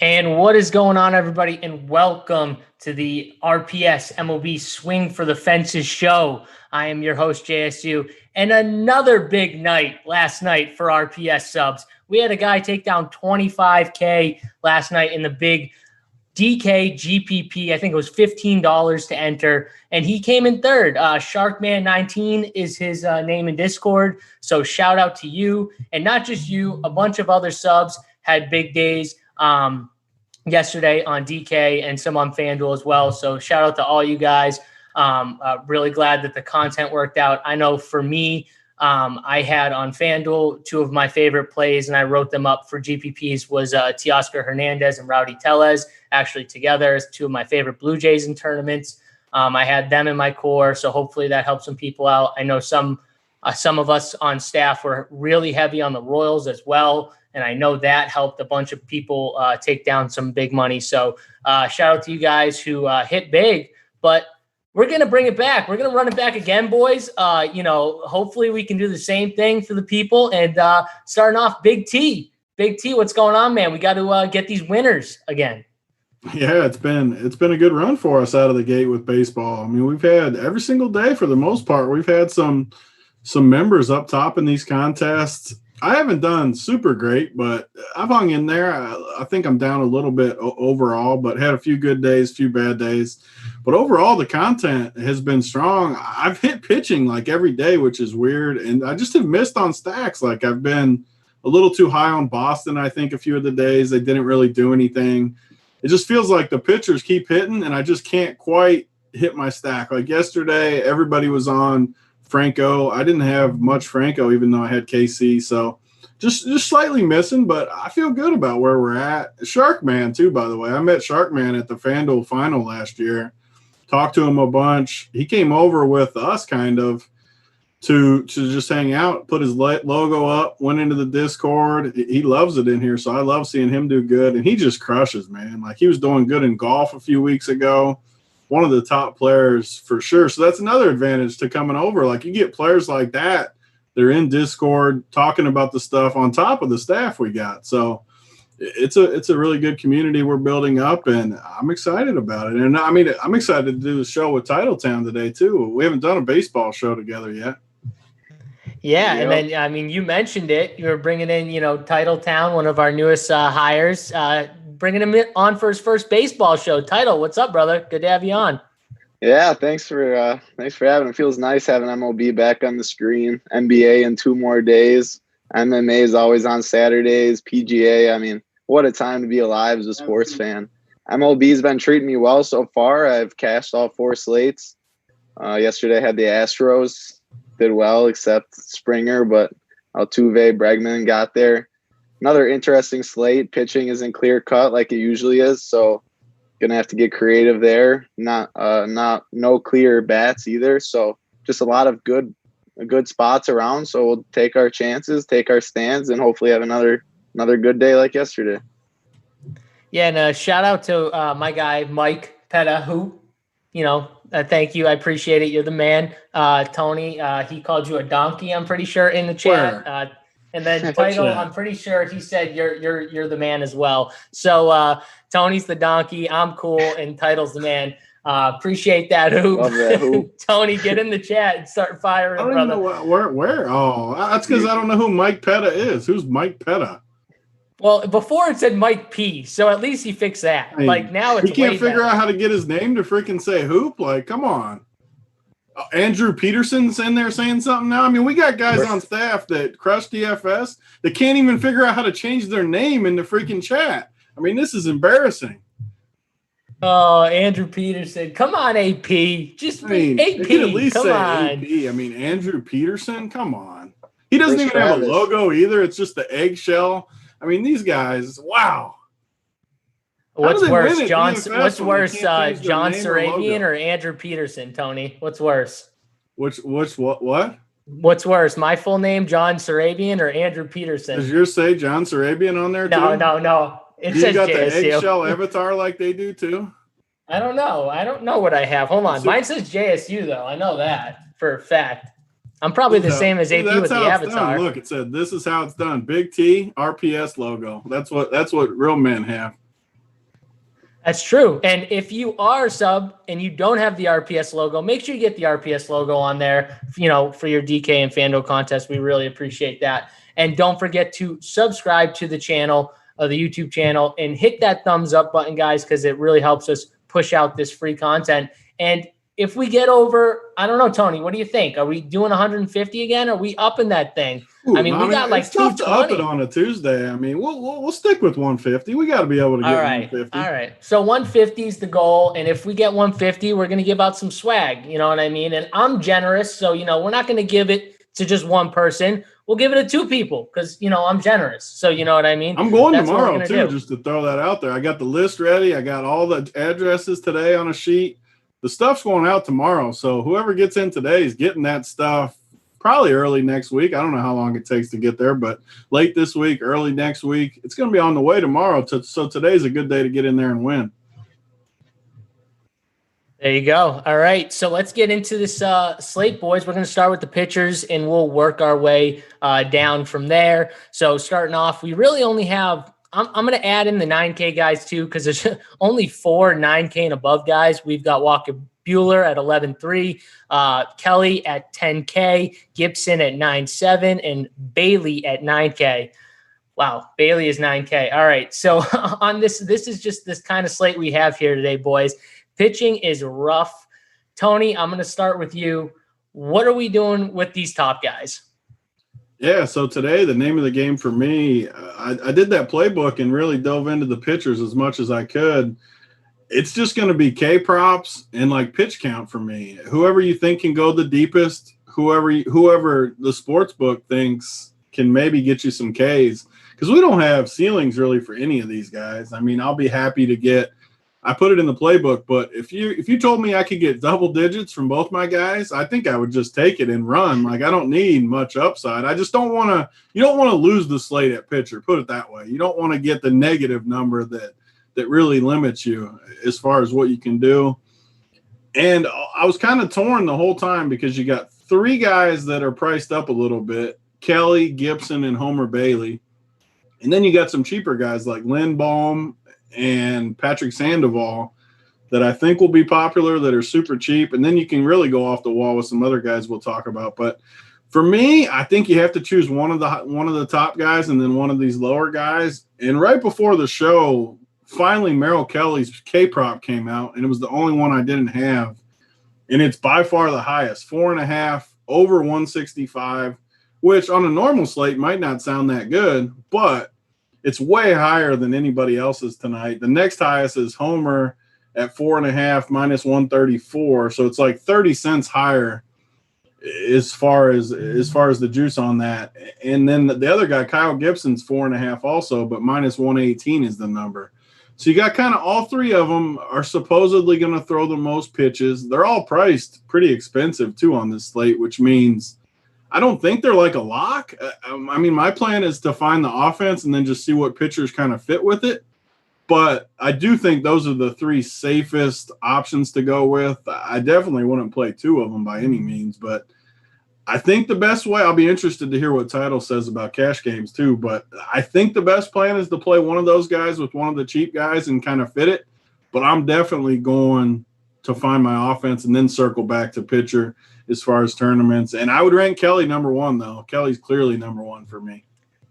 And what is going on, everybody? And welcome to the RPS MLB Swing for the Fences show. I am your host, JSU, and another big night last night for RPS subs. We had a guy take down 25K last night in the big DK GPP. I think it was $15 to enter, and he came in third. Sharkman19 is his name in Discord. So shout out to you, and not just you. A bunch of other subs had big days yesterday on DK and some on FanDuel as well. So shout out to all you guys. Really glad that the content worked out. I know for me, I had on FanDuel two of my favorite plays, and I wrote them up for GPPs was Teoscar Hernandez and Rowdy Tellez, actually together as two of my favorite Blue Jays in tournaments. I had them in my core, so hopefully that helps some people out. I know some of us on staff were really heavy on the Royals as well, and I know that helped a bunch of people take down some big money. So shout out to you guys who hit big, but we're going to bring it back. We're going to run it back again, boys. Hopefully we can do the same thing for the people. And starting off, Big T. Big T, what's going on, man? We got to get these winners again. Yeah, it's been a good run for us out of the gate with baseball. I mean, we've had every single day for the most part. We've had some members up top in these contests. I haven't done super great, but I've hung in there. I think I'm down a little bit overall, but had a few good days, few bad days. But overall, the content has been strong. I've hit pitching like every day, which is weird. And I just have missed on stacks. Like I've been a little too high on Boston, I think, a few of the days. They didn't really do anything. It just feels like the pitchers keep hitting, and I just can't quite hit my stack. Like yesterday, everybody was on Franco. I didn't have much Franco, even though I had KC. So just slightly missing, but I feel good about where we're at. Sharkman, too, by the way. I met Sharkman at the FanDuel final last year. Talked to him a bunch. He came over with us kind of to just hang out, put his logo up, went into the Discord. He loves it in here, so I love seeing him do good. And he just crushes, man. Like he was doing good in golf a few weeks ago. One of the top players for sure. So that's another advantage to coming over. Like you get players like that. They're in Discord talking about the stuff on top of the staff we got. So it's a really good community we're building up, and I'm excited about it. And I mean, I'm excited to do the show with Titletown today too. We haven't done a baseball show together yet. Yeah, and then I mean, you mentioned it. You were bringing in, Titletown, one of our newest hires, bringing him on for his first baseball show. Title, what's up, brother? Good to have you on. Yeah, thanks for having. It feels nice having MLB back on the screen. NBA in 2 more days. MMA is always on Saturdays. PGA. I mean, what a time to be alive as a sports fan. MLB's been treating me well so far. I've cashed all 4 slates. Yesterday I had the Astros. Did well, except Springer, but Altuve, Bregman got there. Another interesting slate. Pitching isn't clear cut like it usually is, so gonna have to get creative there. Not no clear bats either. So just a lot of good spots around. So we'll take our chances, take our stands, and hopefully have another good day like yesterday. Yeah, and shout out to my guy Mike Petta, who, thank you. I appreciate it. You're the man. Tony, he called you a donkey, I'm pretty sure, in the chat. And then Title, I'm pretty sure he said you're the man as well. So Tony's the donkey, I'm cool, and Title's the man. Appreciate that, Hoop. Love that, Hoop. Tony, get in the chat and start firing, I don't brother. know where. Oh, that's because I don't know who Mike Petta is. Who's Mike Petta? Well, before it said Mike P, so at least he fixed that. I mean, now it's he can't figure out how to get his name to freaking say Hoop. Like, come on. Andrew Peterson's in there saying something now. I mean, we got guys on staff that crush DFS that can't even figure out how to change their name in the freaking chat. I mean, this is embarrassing. Oh, Andrew Peterson. Come on, AP. AP. They could at least come say on. AP. I mean, Andrew Peterson, come on. He doesn't even have a logo either. It's just the eggshell. I mean, these guys, wow. What's worse, John Sarabian or Andrew Peterson, Tony? What's worse? What? What's worse, my full name, John Sarabian, or Andrew Peterson? Does yours say John Sarabian on there too? No. It says got JSU. The eggshell avatar like they do too? I don't know what I have. Hold on. Mine says JSU, though. I know that for a fact. I'm probably the same as AP with the avatar. Look, it said, "This is how it's done." Big T, RPS logo. That's what real men have. That's true. And if you are a sub and you don't have the RPS logo, make sure you get the RPS logo on there, for your DK and FanDuel contest. We really appreciate that. And don't forget to subscribe to the channel, the YouTube channel, and hit that thumbs up button, guys, because it really helps us push out this free content. And if we get over, I don't know, Tony, what do you think? Are we doing 150 again? Are we upping that thing? Ooh, we got like 220. To up it on a Tuesday. I mean, we'll stick with 150. We got to be able to get 150. All right. So 150 is the goal. And if we get 150, we're going to give out some swag. You know what I mean? And I'm generous. So, we're not going to give it to just one person. We'll give it to two people because, I'm generous. So, you know what I mean? I'm going tomorrow too, just to throw that out there. I got the list ready. I got all the addresses today on a sheet. The stuff's going out tomorrow. So whoever gets in today is getting that stuff probably early next week. I don't know how long it takes to get there, but late this week, early next week. It's going to be on the way tomorrow. So today's a good day to get in there and win. There you go. All right. So let's get into this slate, boys. We're going to start with the pitchers, and we'll work our way down from there. So starting off, we really only have I'm going to add in the 9K guys too, because there's only 4 9K and above guys. We've got Walker Buehler at 11.3, Kelly at 10K, Gibson at 9.7, and Bailey at 9K. Wow, Bailey is 9K. All right, so on this is just this kind of slate we have here today, boys. Pitching is rough. Tony, I'm going to start with you. What are we doing with these top guys? Yeah, so today the name of the game for me, I did that playbook and really dove into the pitchers as much as I could. It's just going to be K props and like pitch count for me. Whoever you think can go the deepest, whoever the sports book thinks can maybe get you some Ks, because we don't have ceilings really for any of these guys. I mean, I'll be happy to get. I put it in the playbook, but if you told me I could get double digits from both my guys, I think I would just take it and run. Like, I don't need much upside. I just don't want to – you don't want to lose the slate at pitcher, put it that way. You don't want to get the negative number that really limits you as far as what you can do. And I was kind of torn the whole time because you got 3 guys that are priced up a little bit, Kelly, Gibson, and Homer Bailey. And then you got some cheaper guys like Lindbaum and Patrick Sandoval that I think will be popular, that are super cheap. And then you can really go off the wall with some other guys we'll talk about. But for me, I think you have to choose one of the top guys and then one of these lower guys. And right before the show, finally Merrill Kelly's K-prop came out, and it was the only one I didn't have. And it's by far the highest, 4.5, over 165, which on a normal slate might not sound that good, but it's way higher than anybody else's tonight. The next highest is Homer at 4.5, minus 134. So it's like 30 cents higher as far as the juice on that. And then the other guy, Kyle Gibson's 4.5 also, but minus 118 is the number. So you got kind of all 3 of them are supposedly going to throw the most pitches. They're all priced pretty expensive too on this slate, which means I don't think they're like a lock. I mean, my plan is to find the offense and then just see what pitchers kind of fit with it. But I do think those are the 3 safest options to go with. I definitely wouldn't play 2 of them by any means, but I think the best way, I'll be interested to hear what Title says about cash games too, but I think the best plan is to play one of those guys with one of the cheap guys and kind of fit it. But I'm definitely going to find my offense and then circle back to pitcher as far as tournaments. And I would rank Kelly number 1, though. Kelly's clearly number 1 for me.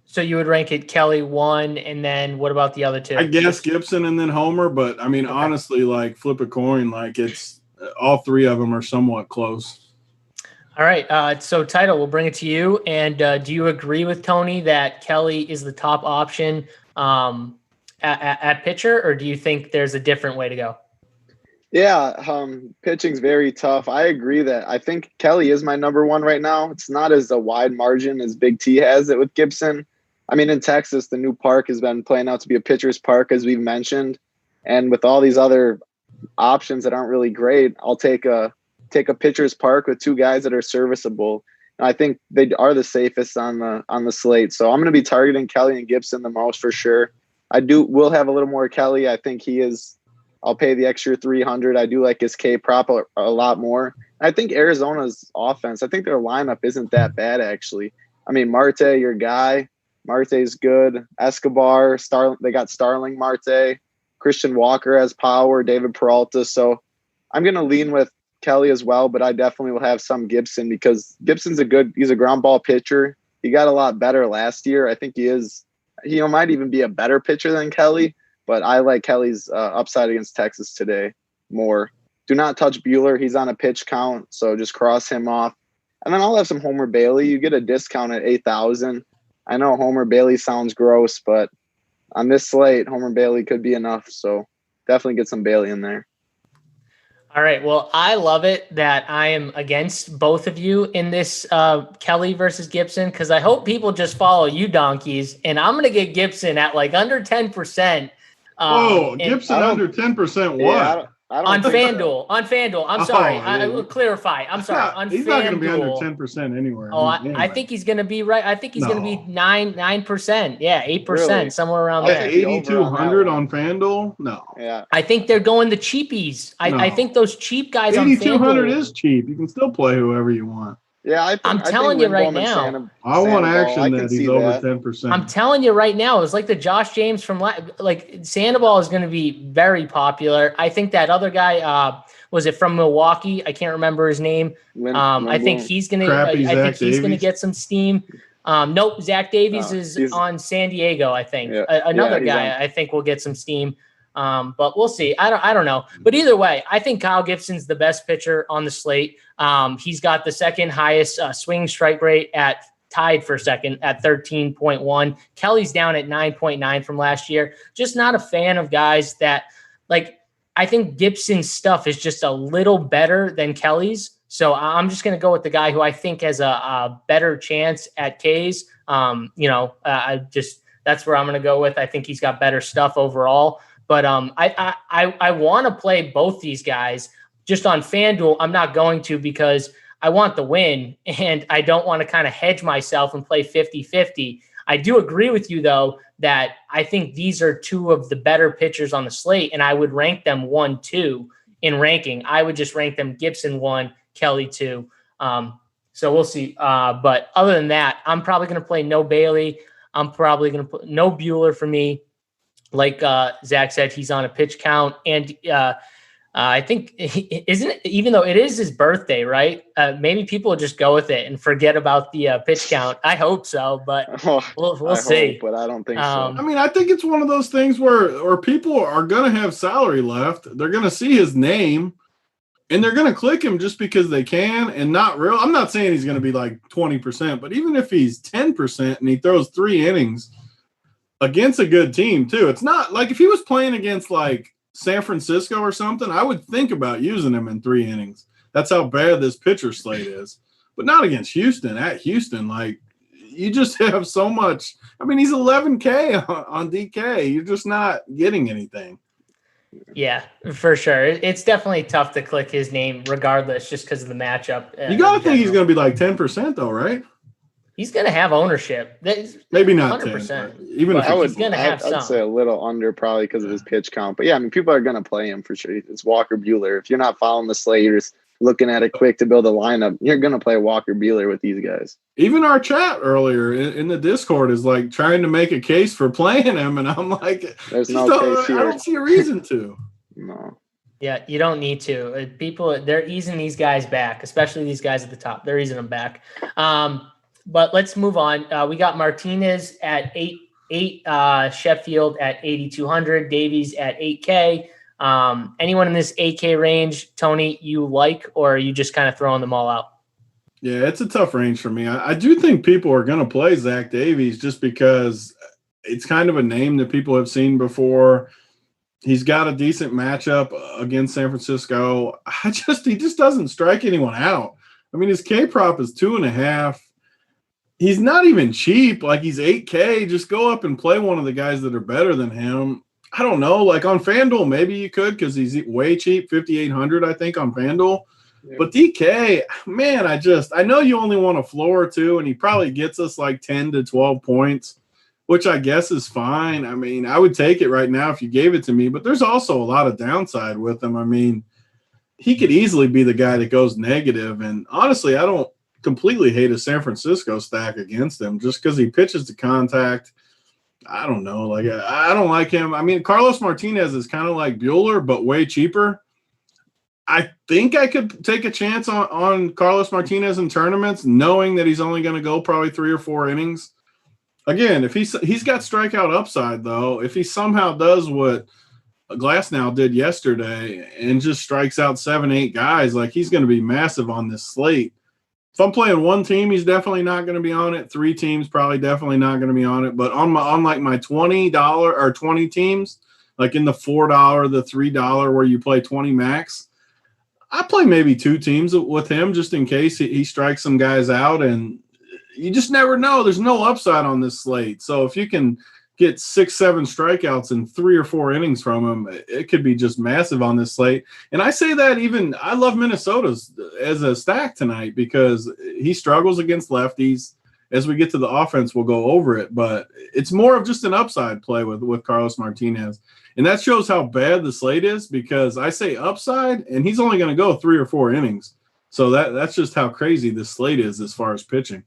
So you would rank it Kelly 1, and then what about the other 2? I guess Gibson and then Homer, but I mean, okay. Honestly, like flip a coin, like it's all 3 of them are somewhat close. All right. So Title, we'll bring it to you. And do you agree with Tony that Kelly is the top option at pitcher, or do you think there's a different way to go? Yeah, pitching's very tough. I agree that I think Kelly is my number 1 right now. It's not as a wide margin as Big T has it with Gibson. I mean, in Texas, the new park has been playing out to be a pitcher's park, as we've mentioned. And with all these other options that aren't really great, I'll take a pitcher's park with 2 guys that are serviceable. And I think they are the safest on the slate. So I'm going to be targeting Kelly and Gibson the most for sure. Will have a little more Kelly. I think he is. I'll pay the extra $300. I do like his K prop a lot more. I think Arizona's offense, I think their lineup isn't that bad, actually. I mean, Marte, your guy. Marte's good. Escobar, they got Starling Marte. Christian Walker has power. David Peralta. So I'm going to lean with Kelly as well, but I definitely will have some Gibson because Gibson's he's a ground ball pitcher. He got a lot better last year. I think he might even be a better pitcher than Kelly, but I like Kelly's upside against Texas today more. Do not touch Buehler. He's on a pitch count, so just cross him off. And then I'll have some Homer Bailey. You get a discount at 8,000. I know Homer Bailey sounds gross, but on this slate, Homer Bailey could be enough. So definitely get some Bailey in there. All right. Well, I love it that I am against both of you in this Kelly versus Gibson because I hope people just follow you donkeys. And I'm going to get Gibson at like under 10%. Gibson under 10% what? Yeah, I don't on think FanDuel. so. On FanDuel. I'm sorry. Yeah. I will clarify. I'm sorry. On he's FanDuel, not going to be under 10% anywhere. Anyway. I think he's going to be right. I think he's going to be 9%. Yeah, 8%, Really? somewhere around I'll there. take the over 8,200 on on FanDuel? No. Yeah. I think they're going the cheapies. I think those cheap guys on 8,200 FanDuel is cheap. You can still play whoever you want. Yeah, I'm telling you right now. I want action that he's over 10%. I'm telling you right now, it's like the Josh James from Sandoval is going to be very popular. I think that other guy, was it from Milwaukee? I can't remember his name. I think he's going to get some steam. Nope, Zach Davies is on San Diego. I think another guy I think will get some steam. But we'll see. I don't know. But either way, I think Kyle Gibson's the best pitcher on the slate. He's got the second highest swing strike rate tied for second at 13.1. Kelly's down at 9.9 from last year. Just not a fan of guys that I think Gibson's stuff is just a little better than Kelly's. So I'm just going to go with the guy who I think has a better chance at K's. That's where I'm going to go with. I think he's got better stuff overall. But I want to play both these guys just on FanDuel. I'm not going to because I want the win and I don't want to kind of hedge myself and play 50-50. I do agree with you, though, that I think these are two of the better pitchers on the slate, and I would rank them 1-2 in ranking. I would just rank them Gibson 1, Kelly 2. So we'll see. But other than that, I'm probably going to play no Bailey. I'm probably going to put no Buehler for me. Like Zach said, he's on a pitch count. And I think, isn't it, even though it is his birthday, right? Maybe people will just go with it and forget about the pitch count. I hope so, but we'll see. But I don't think so. I mean, I think it's one of those things where people are going to have salary left. They're going to see his name, and they're going to click him just because they can and not real. I'm not saying he's going to be like 20%, but even if he's 10% and he throws 3 innings against a good team too, it's not like if he was playing against like San Francisco or something, I would think about using him in 3 innings. That's how bad this pitcher slate is. But not against Houston. At Houston, like you just have so much. I mean, he's 11K on DK. You're just not getting anything. Yeah, for sure. It's definitely tough to click his name regardless just because of the matchup. You got to think he's going to be like 10% though, right? He's going to have ownership. Maybe not 100%. 10. Even if he's going to have some. I'd say a little under probably because of his pitch count. But yeah, I mean, people are going to play him for sure. It's Walker Buehler. If you're not following the slate, you're just looking at it quick to build a lineup, you're going to play Walker Buehler with these guys. Even our chat earlier in the Discord is like trying to make a case for playing him. And I'm like, there's no case here. I don't see a reason to. No. Yeah, you don't need to. People, they're easing these guys back, especially these guys at the top. They're easing them back. But let's move on. We got Martinez at 8, Sheffield at 8,200, Davies at 8K. Anyone in this 8K range, Tony, you like, or are you just kind of throwing them all out? Yeah, it's a tough range for me. I do think people are going to play Zach Davies just because it's kind of a name that people have seen before. He's got a decent matchup against San Francisco. He just doesn't strike anyone out. I mean, his K prop is 2.5. He's not even cheap. Like, he's 8K. Just go up and play one of the guys that are better than him. I don't know. Like, on FanDuel, maybe you could because he's way cheap, 5,800, I think, on FanDuel. Yeah. But DK, man, I know you only want a floor or two, and he probably gets us like 10 to 12 points, which I guess is fine. I mean, I would take it right now if you gave it to me. But there's also a lot of downside with him. I mean, he could easily be the guy that goes negative. And honestly, I don't completely hate a San Francisco stack against him just because he pitches to contact. I don't know. Like, I don't like him. I mean, Carlos Martinez is kind of like Buehler, but way cheaper. I think I could take a chance on Carlos Martinez in tournaments, knowing that he's only going to go probably 3 or 4 innings. Again, if he's got strikeout upside, though, if he somehow does what Glasnow did yesterday and just strikes out 7, 8 guys, like, he's going to be massive on this slate. If I'm playing one team, he's definitely not going to be on it. 3 teams, probably definitely not going to be on it. But on like my $20 or 20 teams, like in the $4, the $3 where you play 20 max, I play maybe 2 teams with him just in case he strikes some guys out, and you just never know. There's no upside on this slate. So if you can get 6, 7 strikeouts in 3 or 4 innings from him, it could be just massive on this slate. And I say that I love Minnesota's as a stack tonight because he struggles against lefties. As we get to the offense, we'll go over it, but it's more of just an upside play with Carlos Martinez. And that shows how bad the slate is because I say upside, and he's only going to go 3 or 4 innings. So that's just how crazy this slate is as far as pitching.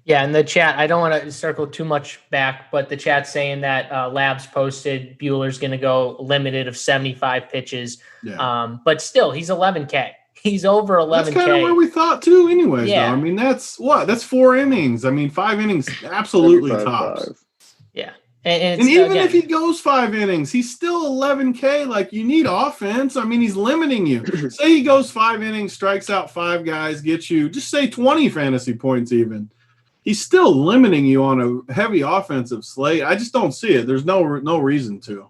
Yeah, in the chat, I don't want to circle too much back, but the chat's saying that Labs posted Buehler's going to go limited of 75 pitches. Yeah. But still, he's 11K. He's over 11K. That's kind of where we thought too anyways, yeah. Though. I mean, that's 4 innings. I mean, 5 innings absolutely tops. 5. Yeah. And even if he goes 5 innings, he's still 11K. Like, you need offense. I mean, he's limiting you. Say he goes 5 innings, strikes out 5 guys, gets you, just say 20 fantasy points even. He's still limiting you on a heavy offensive slate. I just don't see it. There's no reason to.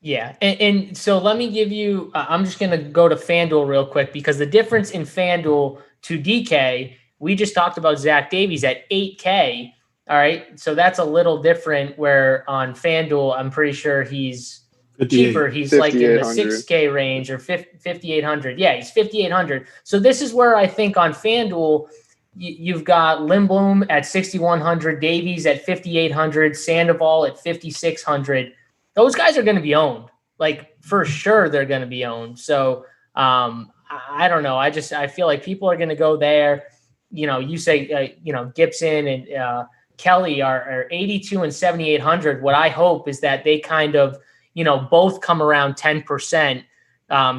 Yeah, and so let me give you I'm just going to go to FanDuel real quick because the difference in FanDuel to DK, we just talked about Zach Davies at 8K. All right, so that's a little different where on FanDuel, I'm pretty sure he's cheaper. He's like in the 6K range or 5,800. Yeah, he's 5,800. So this is where I think on FanDuel, you've got Lindblom at 6,100, Davies at 5,800, Sandoval at 5,600. Those guys are going to be owned. Like, for sure they're going to be owned. So I don't know. I feel like people are going to go there. You know, you say, Gibson and Kelly are 82 and 7,800. What I hope is that they kind of, both come around 10%.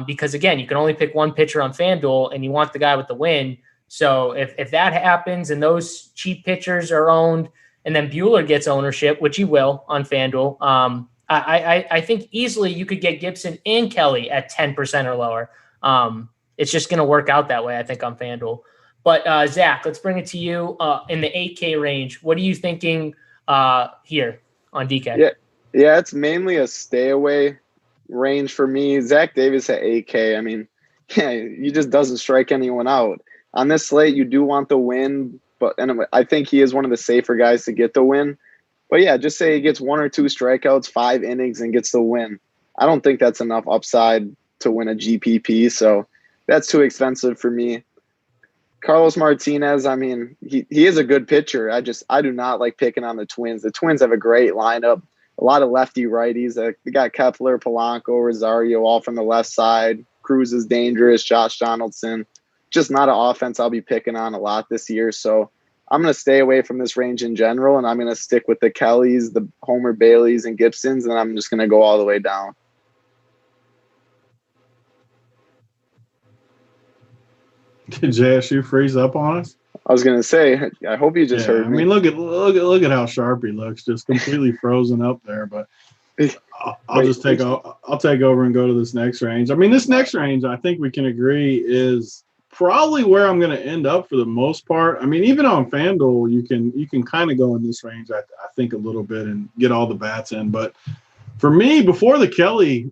Because again, you can only pick one pitcher on FanDuel and you want the guy with the win. So if that happens and those cheap pitchers are owned and then Buehler gets ownership, which he will on FanDuel, I think easily you could get Gibson and Kelly at 10% or lower. It's just going to work out that way, I think, on FanDuel. But Zach, let's bring it to you in the 8K range. What are you thinking here on DK? Yeah, it's mainly a stay away range for me. Zach Davis at 8K. I mean, he just doesn't strike anyone out. On this slate, you do want the win, and I think he is one of the safer guys to get the win. But yeah, just say he gets 1 or 2 strikeouts, 5 innings, and gets the win. I don't think that's enough upside to win a GPP, so that's too expensive for me. Carlos Martinez, I mean, he is a good pitcher. I do not like picking on the Twins. The Twins have a great lineup, a lot of lefty righties. They got Kepler, Polanco, Rosario, all from the left side. Cruz is dangerous, Josh Donaldson. Just not an offense I'll be picking on a lot this year. So I'm going to stay away from this range in general, and I'm going to stick with the Kellys, the Homer Baileys, and Gibsons, and I'm just going to go all the way down. Did JSU freeze up on us? I was going to say, I hope you just heard me. I mean, look at how sharp he looks, just completely frozen up there. But I'll take over and go to this next range. I mean, this next range, I think we can agree is probably where I'm going to end up for the most part. I mean, even on FanDuel, you can kind of go in this range, I think, a little bit and get all the bats in. But for me, before the Kelly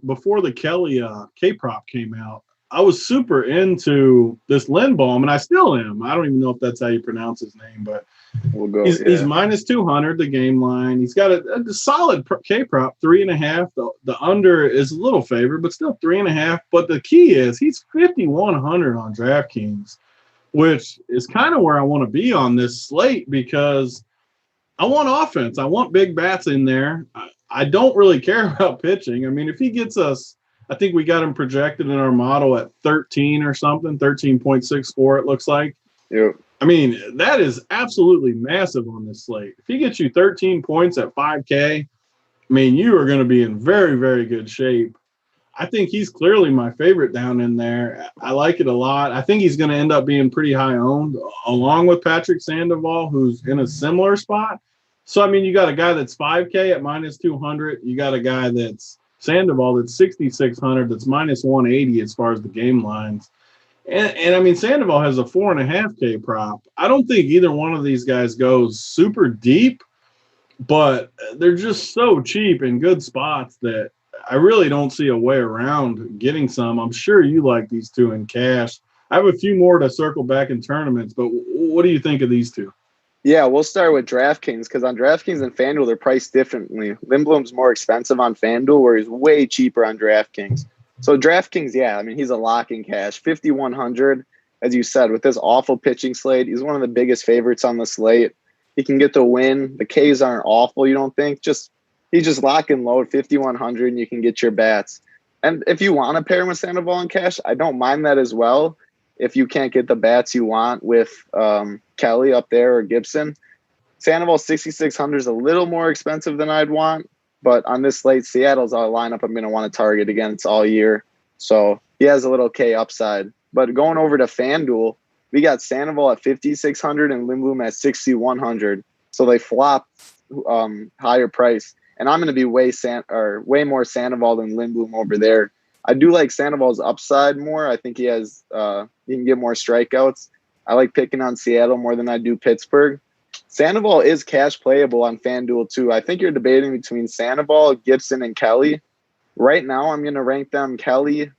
K-prop came out, I was super into this Lindblom, and I still am. I don't even know if that's how you pronounce his name, but he's minus 200 the game line. He's got a solid K-prop, 3.5. The under is a little favored, but still 3.5. But the key is he's 5,100 on Draftkings, which is kind of where I want to be on this slate because I want offense. I want big bats in there. I don't really care about pitching. I mean, if he gets us I think we got him projected in our model at 13 or something, 13.64 it looks like. Yep. I mean, that is absolutely massive on this slate. If he gets you 13 points at 5K, I mean, you are going to be in very, very good shape. I think he's clearly my favorite down in there. I like it a lot. I think he's going to end up being pretty high owned, along with Patrick Sandoval, who's in a similar spot. So, I mean, you got a guy that's 5K at minus 200. You got a guy that's Sandoval that's 6,600, that's minus 180 as far as the game lines. And I mean, Sandoval has a 4.5K prop. I don't think either one of these guys goes super deep, but they're just so cheap in good spots that I really don't see a way around getting some. I'm sure you like these two in cash. I have a few more to circle back in tournaments, but what do you think of these two? Yeah, we'll start with DraftKings because on DraftKings and FanDuel, they're priced differently. Lindblom's more expensive on FanDuel, where he's way cheaper on DraftKings. So DraftKings, yeah, I mean, he's a lock in cash. 5,100, as you said, with this awful pitching slate. He's one of the biggest favorites on the slate. He can get the win. The Ks aren't awful, you don't think? He's just lock and load, 5,100, and you can get your bats. And if you want to pair him with Sandoval in cash, I don't mind that as well. If you can't get the bats you want with Kelly up there or Gibson. Sandoval 6,600 is a little more expensive than I'd want. But on this slate, Seattle's our lineup I'm going to want to target against all year. So he has a little K upside. But going over to FanDuel, we got Sandoval at 5,600 and Lindblom at 6,100. So they flopped higher price. And I'm going to be way more Sandoval than Lindblom over there. I do like Sandoval's upside more. I think he can get more strikeouts. I like picking on Seattle more than I do Pittsburgh. Sandoval is cash playable on FanDuel too. I think you're debating between Sandoval, Gibson, and Kelly. Right now, I'm going to rank them Kelly,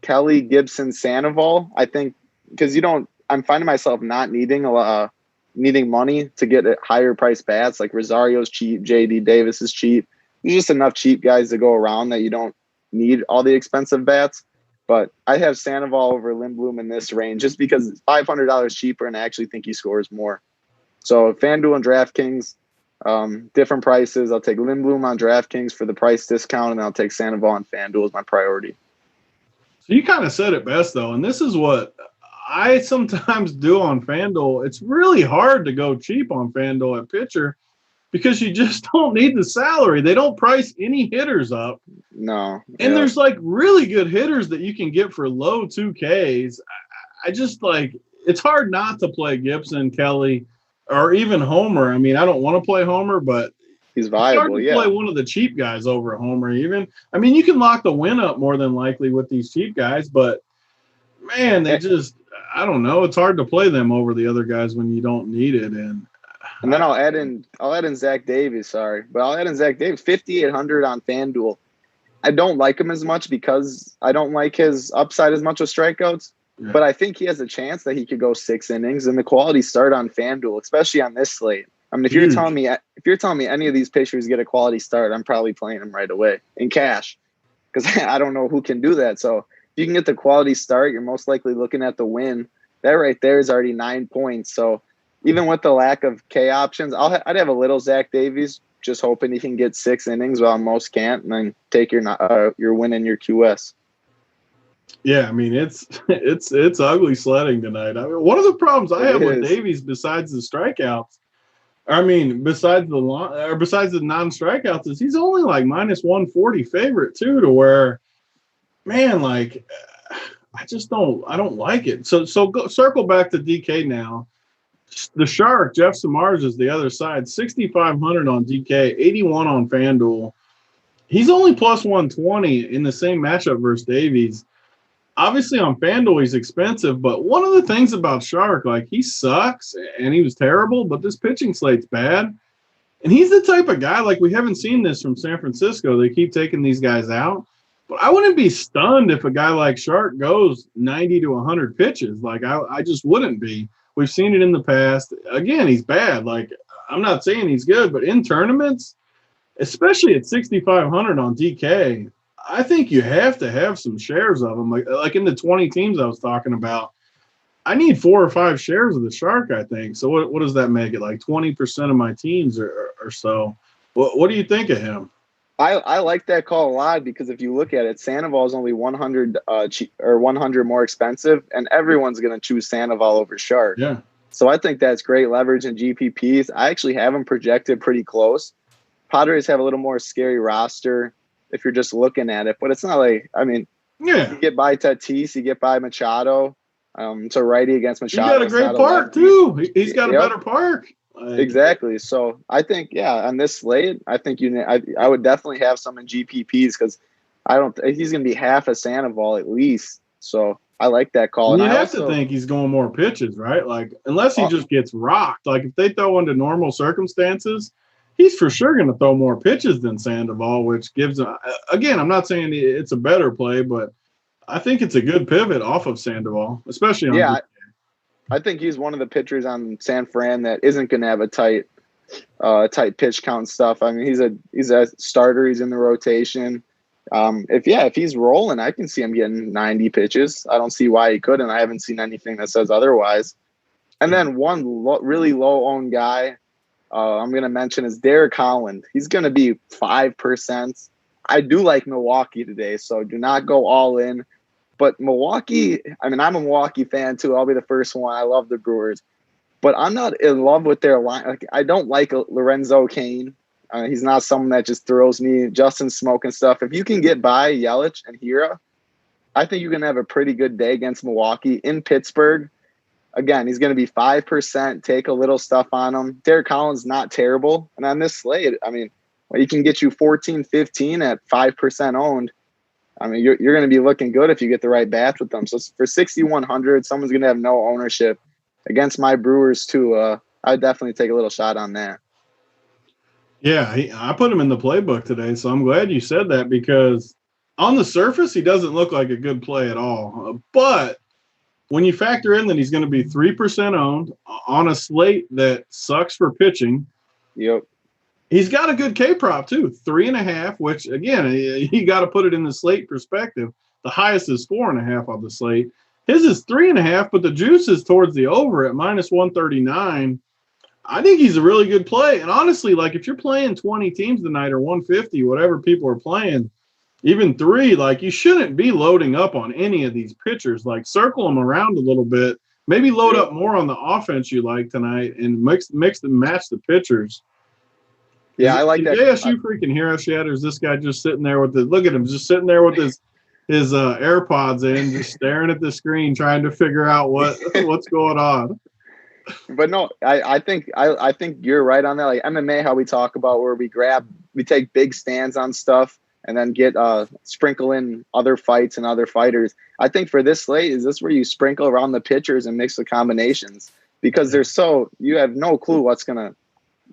Gibson, Sandoval. I think because I'm finding myself not needing money to get higher price bats. Like Rosario's cheap, JD Davis is cheap. There's just enough cheap guys to go around that you don't need all the expensive bats. But I have Sandoval over Lindblom in this range just because it's $500 cheaper, and I actually think he scores more. So FanDuel and DraftKings, different prices. I'll take Lindblom on DraftKings for the price discount, and I'll take Sandoval on FanDuel as my priority. So you kind of said it best, though, and this is what I sometimes do on FanDuel. It's really hard to go cheap on FanDuel at pitcher because you just don't need the salary. They don't price any hitters up. No. And there's like really good hitters that you can get for low 2Ks. I just it's hard not to play Gibson, Kelly, or even Homer. I mean, I don't want to play Homer, but he's viable. It's hard to play one of the cheap guys over Homer even. I mean, you can lock the win up more than likely with these cheap guys, but man, they just, I don't know. It's hard to play them over the other guys when you don't need it. And then I'll add in Zach Davies, but I'll add in Zach Davies, 5,800 on FanDuel. I don't like him as much because I don't like his upside as much with strikeouts. Yeah. But I think he has a chance that he could go 6 innings, and the quality start on FanDuel, especially on this slate. I mean, if you're telling me any of these pitchers get a quality start, I'm probably playing them right away in cash because I don't know who can do that. So if you can get the quality start, you're most likely looking at the win. That right there is already 9 points. So even with the lack of K options, I'd have a little Zach Davies, just hoping he can get 6 innings while most can't, and then take your win in your QS. Yeah, I mean it's ugly sledding tonight. I mean, one of the problems I have with Davies, besides the strikeouts, besides the non-strikeouts, is he's only like minus 140 favorite too. To where, man, I don't like it. So circle back to DK now. The Shark, Jeff Samardzija is the other side, 6,500 on DK, 81 on FanDuel. He's only plus 120 in the same matchup versus Davies. Obviously, on FanDuel, he's expensive, but one of the things about Shark, he sucks, and he was terrible, but this pitching slate's bad. And he's the type of guy, we haven't seen this from San Francisco. They keep taking these guys out. But I wouldn't be stunned if a guy like Shark goes 90 to 100 pitches. I just wouldn't be. We've seen it in the past. Again, he's bad. I'm not saying he's good, but in tournaments, especially at 6,500 on DK, I think you have to have some shares of him. Like in the 20 teams I was talking about, I need 4 or 5 shares of the Shark, I think. So what does that make it? 20% of my teams or so. What do you think of him? I like that call a lot because if you look at it, Sandoval is only 100 or 100 more expensive, and everyone's going to choose Sandoval over Sharp. Yeah. So I think that's great leverage in GPPs. I actually have them projected pretty close. Padres have a little more scary roster if you're just looking at it, but it's not like, I mean, Yeah. you get by Tatis, you get by Machado. It's a righty against Machado. He got a great park too. He's got a better park. Exactly. So I think, on this slate, I think I would definitely have some in GPPs because he's going to be half a Sandoval at least. So I like that call. And you have to think he's going more pitches, right? Like, unless he just gets rocked. Like, if they throw under normal circumstances, he's for sure going to throw more pitches than Sandoval, which gives again, I'm not saying it's a better play, but I think it's a good pivot off of Sandoval, especially on I think he's one of the pitchers on San Fran that isn't going to have a tight pitch count stuff. I mean, he's a starter. He's in the rotation. If he's rolling, I can see him getting 90 pitches. I don't see why he couldn't. I haven't seen anything that says otherwise. And then one really low-owned guy I'm going to mention is Derek Holland. He's going to be 5%. I do like Milwaukee today, so do not go all in. But Milwaukee, I mean, I'm a Milwaukee fan too. I'll be the first one. I love the Brewers. But I'm not in love with their line. Like, I don't like Lorenzo Cain. He's not someone that just throws me Justin Smoke and stuff. If you can get by Yelich and Hira, I think you can have a pretty good day against Milwaukee in Pittsburgh. Again, he's going to be 5%. Take a little stuff on him. Derek Collins, not terrible. And on this slate, I mean, he can get you 14, 15 at 5% owned. I mean, you're going to be looking good if you get the right bats with them. So for 6,100, someone's going to have no ownership against my Brewers too. I'd definitely take a little shot on that. Yeah, I put him in the playbook today, so I'm glad you said that because on the surface, he doesn't look like a good play at all. But when you factor in that he's going to be 3% owned on a slate that sucks for pitching, yep. He's got a good K prop too, 3.5, which again, you got to put it in the slate perspective. The highest is 4.5 on the slate. His is 3.5, but the juice is towards the over at -139. I think he's a really good play. And honestly, like if you're playing 20 teams tonight or 150, whatever people are playing, even 3, like you shouldn't be loading up on any of these pitchers. Like circle them around a little bit. Maybe load up more on the offense you like tonight and mix and match the pitchers. Yeah, I like that. JSU freaking hero yet, or is this guy just sitting there with look at him, just sitting there with his AirPods in, just staring at the screen, trying to figure out what's going on. But no, I think you're right on that. Like MMA, how we talk about where we take big stands on stuff and then get sprinkle in other fights and other fighters. I think for this slate, is this where you sprinkle around the pitchers and mix the combinations because you have no clue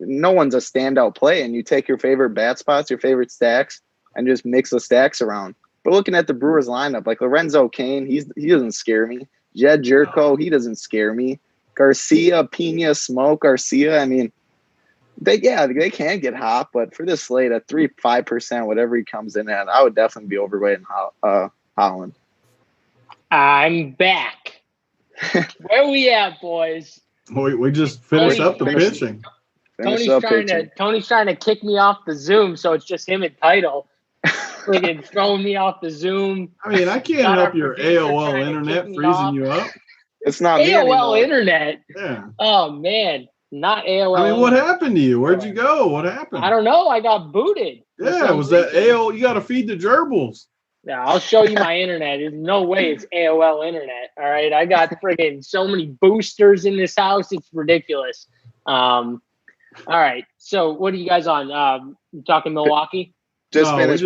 no one's a standout play, and you take your favorite bat spots, your favorite stacks, and just mix the stacks around. But looking at the Brewers lineup, like Lorenzo Cain, he doesn't scare me. Jed Jerko, he doesn't scare me. Garcia, Pena, Smoke, Garcia. I mean, they can get hot, but for this slate at 3-5%, whatever he comes in at, I would definitely be overweight in Holland. I'm back. Where we at, boys? We just finished up the pitching. Tony's trying to kick me off the Zoom, so it's just him and Title. Friggin' throwing me off the Zoom. I mean, I can't help your AOL internet freezing you up. It's not me AOL anymore. internet. Yeah. Oh man, not AOL. I mean, what happened to you? Where'd you go? What happened? I don't know. I got booted. Yeah, was that AOL? You got to feed the gerbils. Yeah, I'll show you my internet. There's no way it's AOL internet. All right, I got friggin' so many boosters in this house. It's ridiculous. All right. So what are you guys on? You talking Milwaukee? Just finished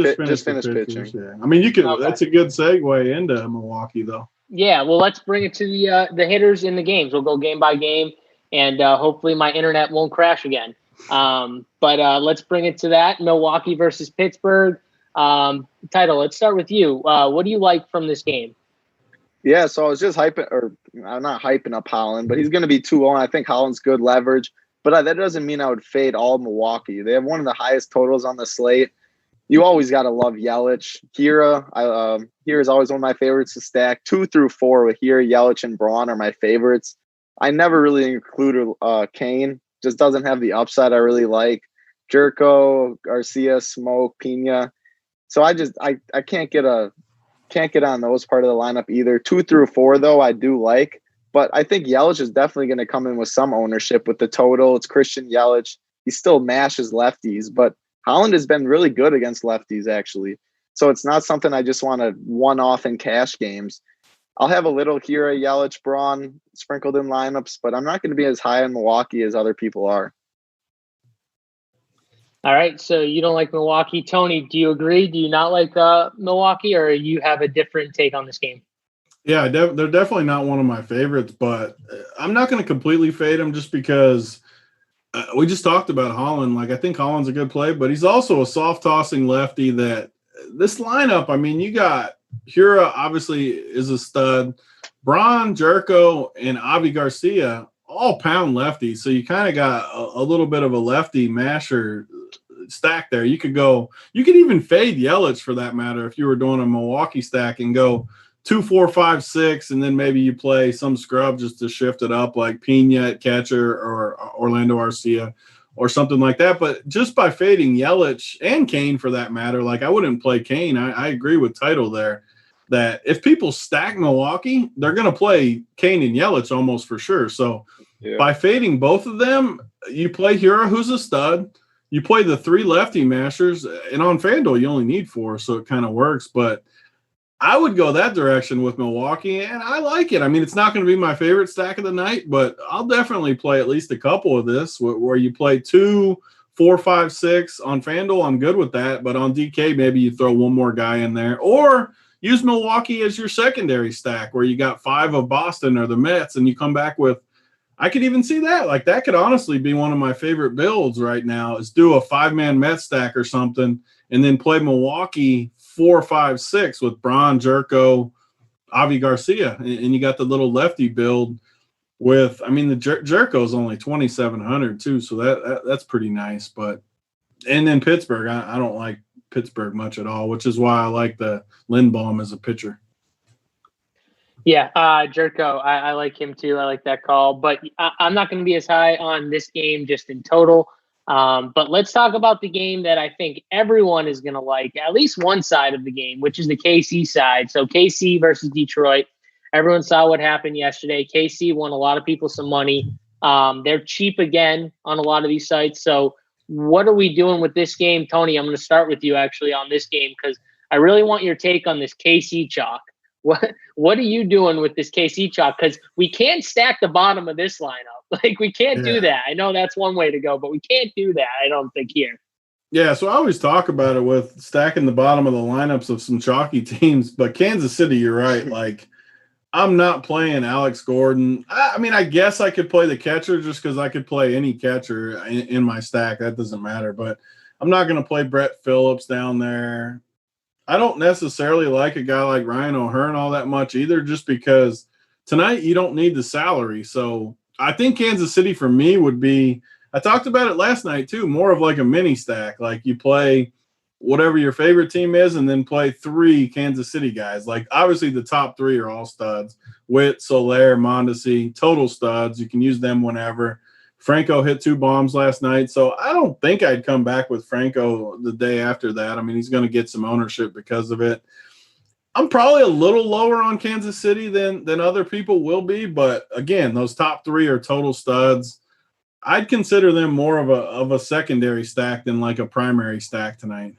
pitching. Yeah. I mean, you could. Okay. That's a good segue into Milwaukee, though. Yeah. Well, let's bring it to the hitters in the games. We'll go game by game, and hopefully my internet won't crash again. But let's bring it to that. Milwaukee versus Pittsburgh. Title. Let's start with you. What do you like from this game? Yeah. So I was just I'm not hyping up Holland, but he's going to be 2-0. I think Holland's good leverage. But that doesn't mean I would fade all Milwaukee. They have one of the highest totals on the slate. You always got to love Yelich. Hira is always one of my favorites to stack. 2 through 4 with Hira, Yelich, and Braun are my favorites. I never really included Kane. Just doesn't have the upside I really like. Jerko, Garcia, Smoke, Pena. So I can't get on those part of the lineup either. 2 through 4 though I do like, but I think Yelich is definitely going to come in with some ownership with the total. It's Christian Yelich. He still mashes lefties, but Holland has been really good against lefties actually. So it's not something I just want to one-off in cash games. I'll have a little here, Yelich, Braun sprinkled in lineups, but I'm not going to be as high in Milwaukee as other people are. All right, so you don't like Milwaukee. Tony, do you agree? Do you not like Milwaukee, or you have a different take on this game? Yeah, they're definitely not one of my favorites, but I'm not going to completely fade them just because we just talked about Holland. Like, I think Holland's a good play, but he's also a soft-tossing lefty that this lineup, I mean, you got Hura obviously is a stud. Braun, Jerko, and Avi Garcia all pound lefties, so you kind of got a little bit of a lefty masher stack there. You could even fade Yelich for that matter if you were doing a Milwaukee stack and go 2, 4, 5, 6, and then maybe you play some scrub just to shift it up like Pena at catcher or Orlando Arcia or something like that. But just by fading Yelich and Kane for that matter, like I wouldn't play Kane. I agree with Title there that if people stack Milwaukee, they're going to play Kane and Yelich almost for sure. So by fading both of them, you play Hura, who's a stud. You play the 3 lefty mashers, and on FanDuel, you only need 4, so it kind of works. But I would go that direction with Milwaukee, and I like it. I mean, it's not going to be my favorite stack of the night, but I'll definitely play at least a couple of this where you play 2, 4, 5, 6. On FanDuel, I'm good with that, but on DK, maybe you throw one more guy in there. Or use Milwaukee as your secondary stack where you got 5 of Boston or the Mets, and you come back with – I could even see that. Like, that could honestly be one of my favorite builds right now is do a 5-man Met stack or something and then play Milwaukee 4, 5, 6 with Braun, Jerko, Avi Garcia. And you got the little lefty build with, I mean, the Jerko is only 2,700 too. So that's pretty nice. But, and then Pittsburgh, I don't like Pittsburgh much at all, which is why I like the Lindbaum as a pitcher. Yeah, Jerko, I like him too. I like that call, but I'm not going to be as high on this game just in total. But let's talk about the game that I think everyone is going to like, at least one side of the game, which is the KC side. So KC versus Detroit. Everyone saw what happened yesterday. KC won a lot of people some money. They're cheap again on a lot of these sites. So what are we doing with this game? Tony, I'm going to start with you actually on this game because I really want your take on this KC chalk. What are you doing with this KC chalk? Because we can't stack the bottom of this lineup. Like, we can't do that. I know that's one way to go, but we can't do that, I don't think, here. Yeah, so I always talk about it with stacking the bottom of the lineups of some chalky teams. But Kansas City, you're right. Like, I'm not playing Alex Gordon. I mean, I guess I could play the catcher just because I could play any catcher in my stack. That doesn't matter. But I'm not going to play Brett Phillips down there. I don't necessarily like a guy like Ryan O'Hearn all that much either, just because tonight you don't need the salary. So I think Kansas City for me would be, I talked about it last night too, more of like a mini stack. Like you play whatever your favorite team is and then play 3 Kansas City guys. Like obviously the top 3 are all studs. Witt, Soler, Mondesi, total studs. You can use them whenever. Franco hit 2 bombs last night, so I don't think I'd come back with Franco the day after that. I mean, he's going to get some ownership because of it. I'm probably a little lower on Kansas City than other people will be, but again, those top 3 are total studs. I'd consider them more of a secondary stack than like a primary stack tonight.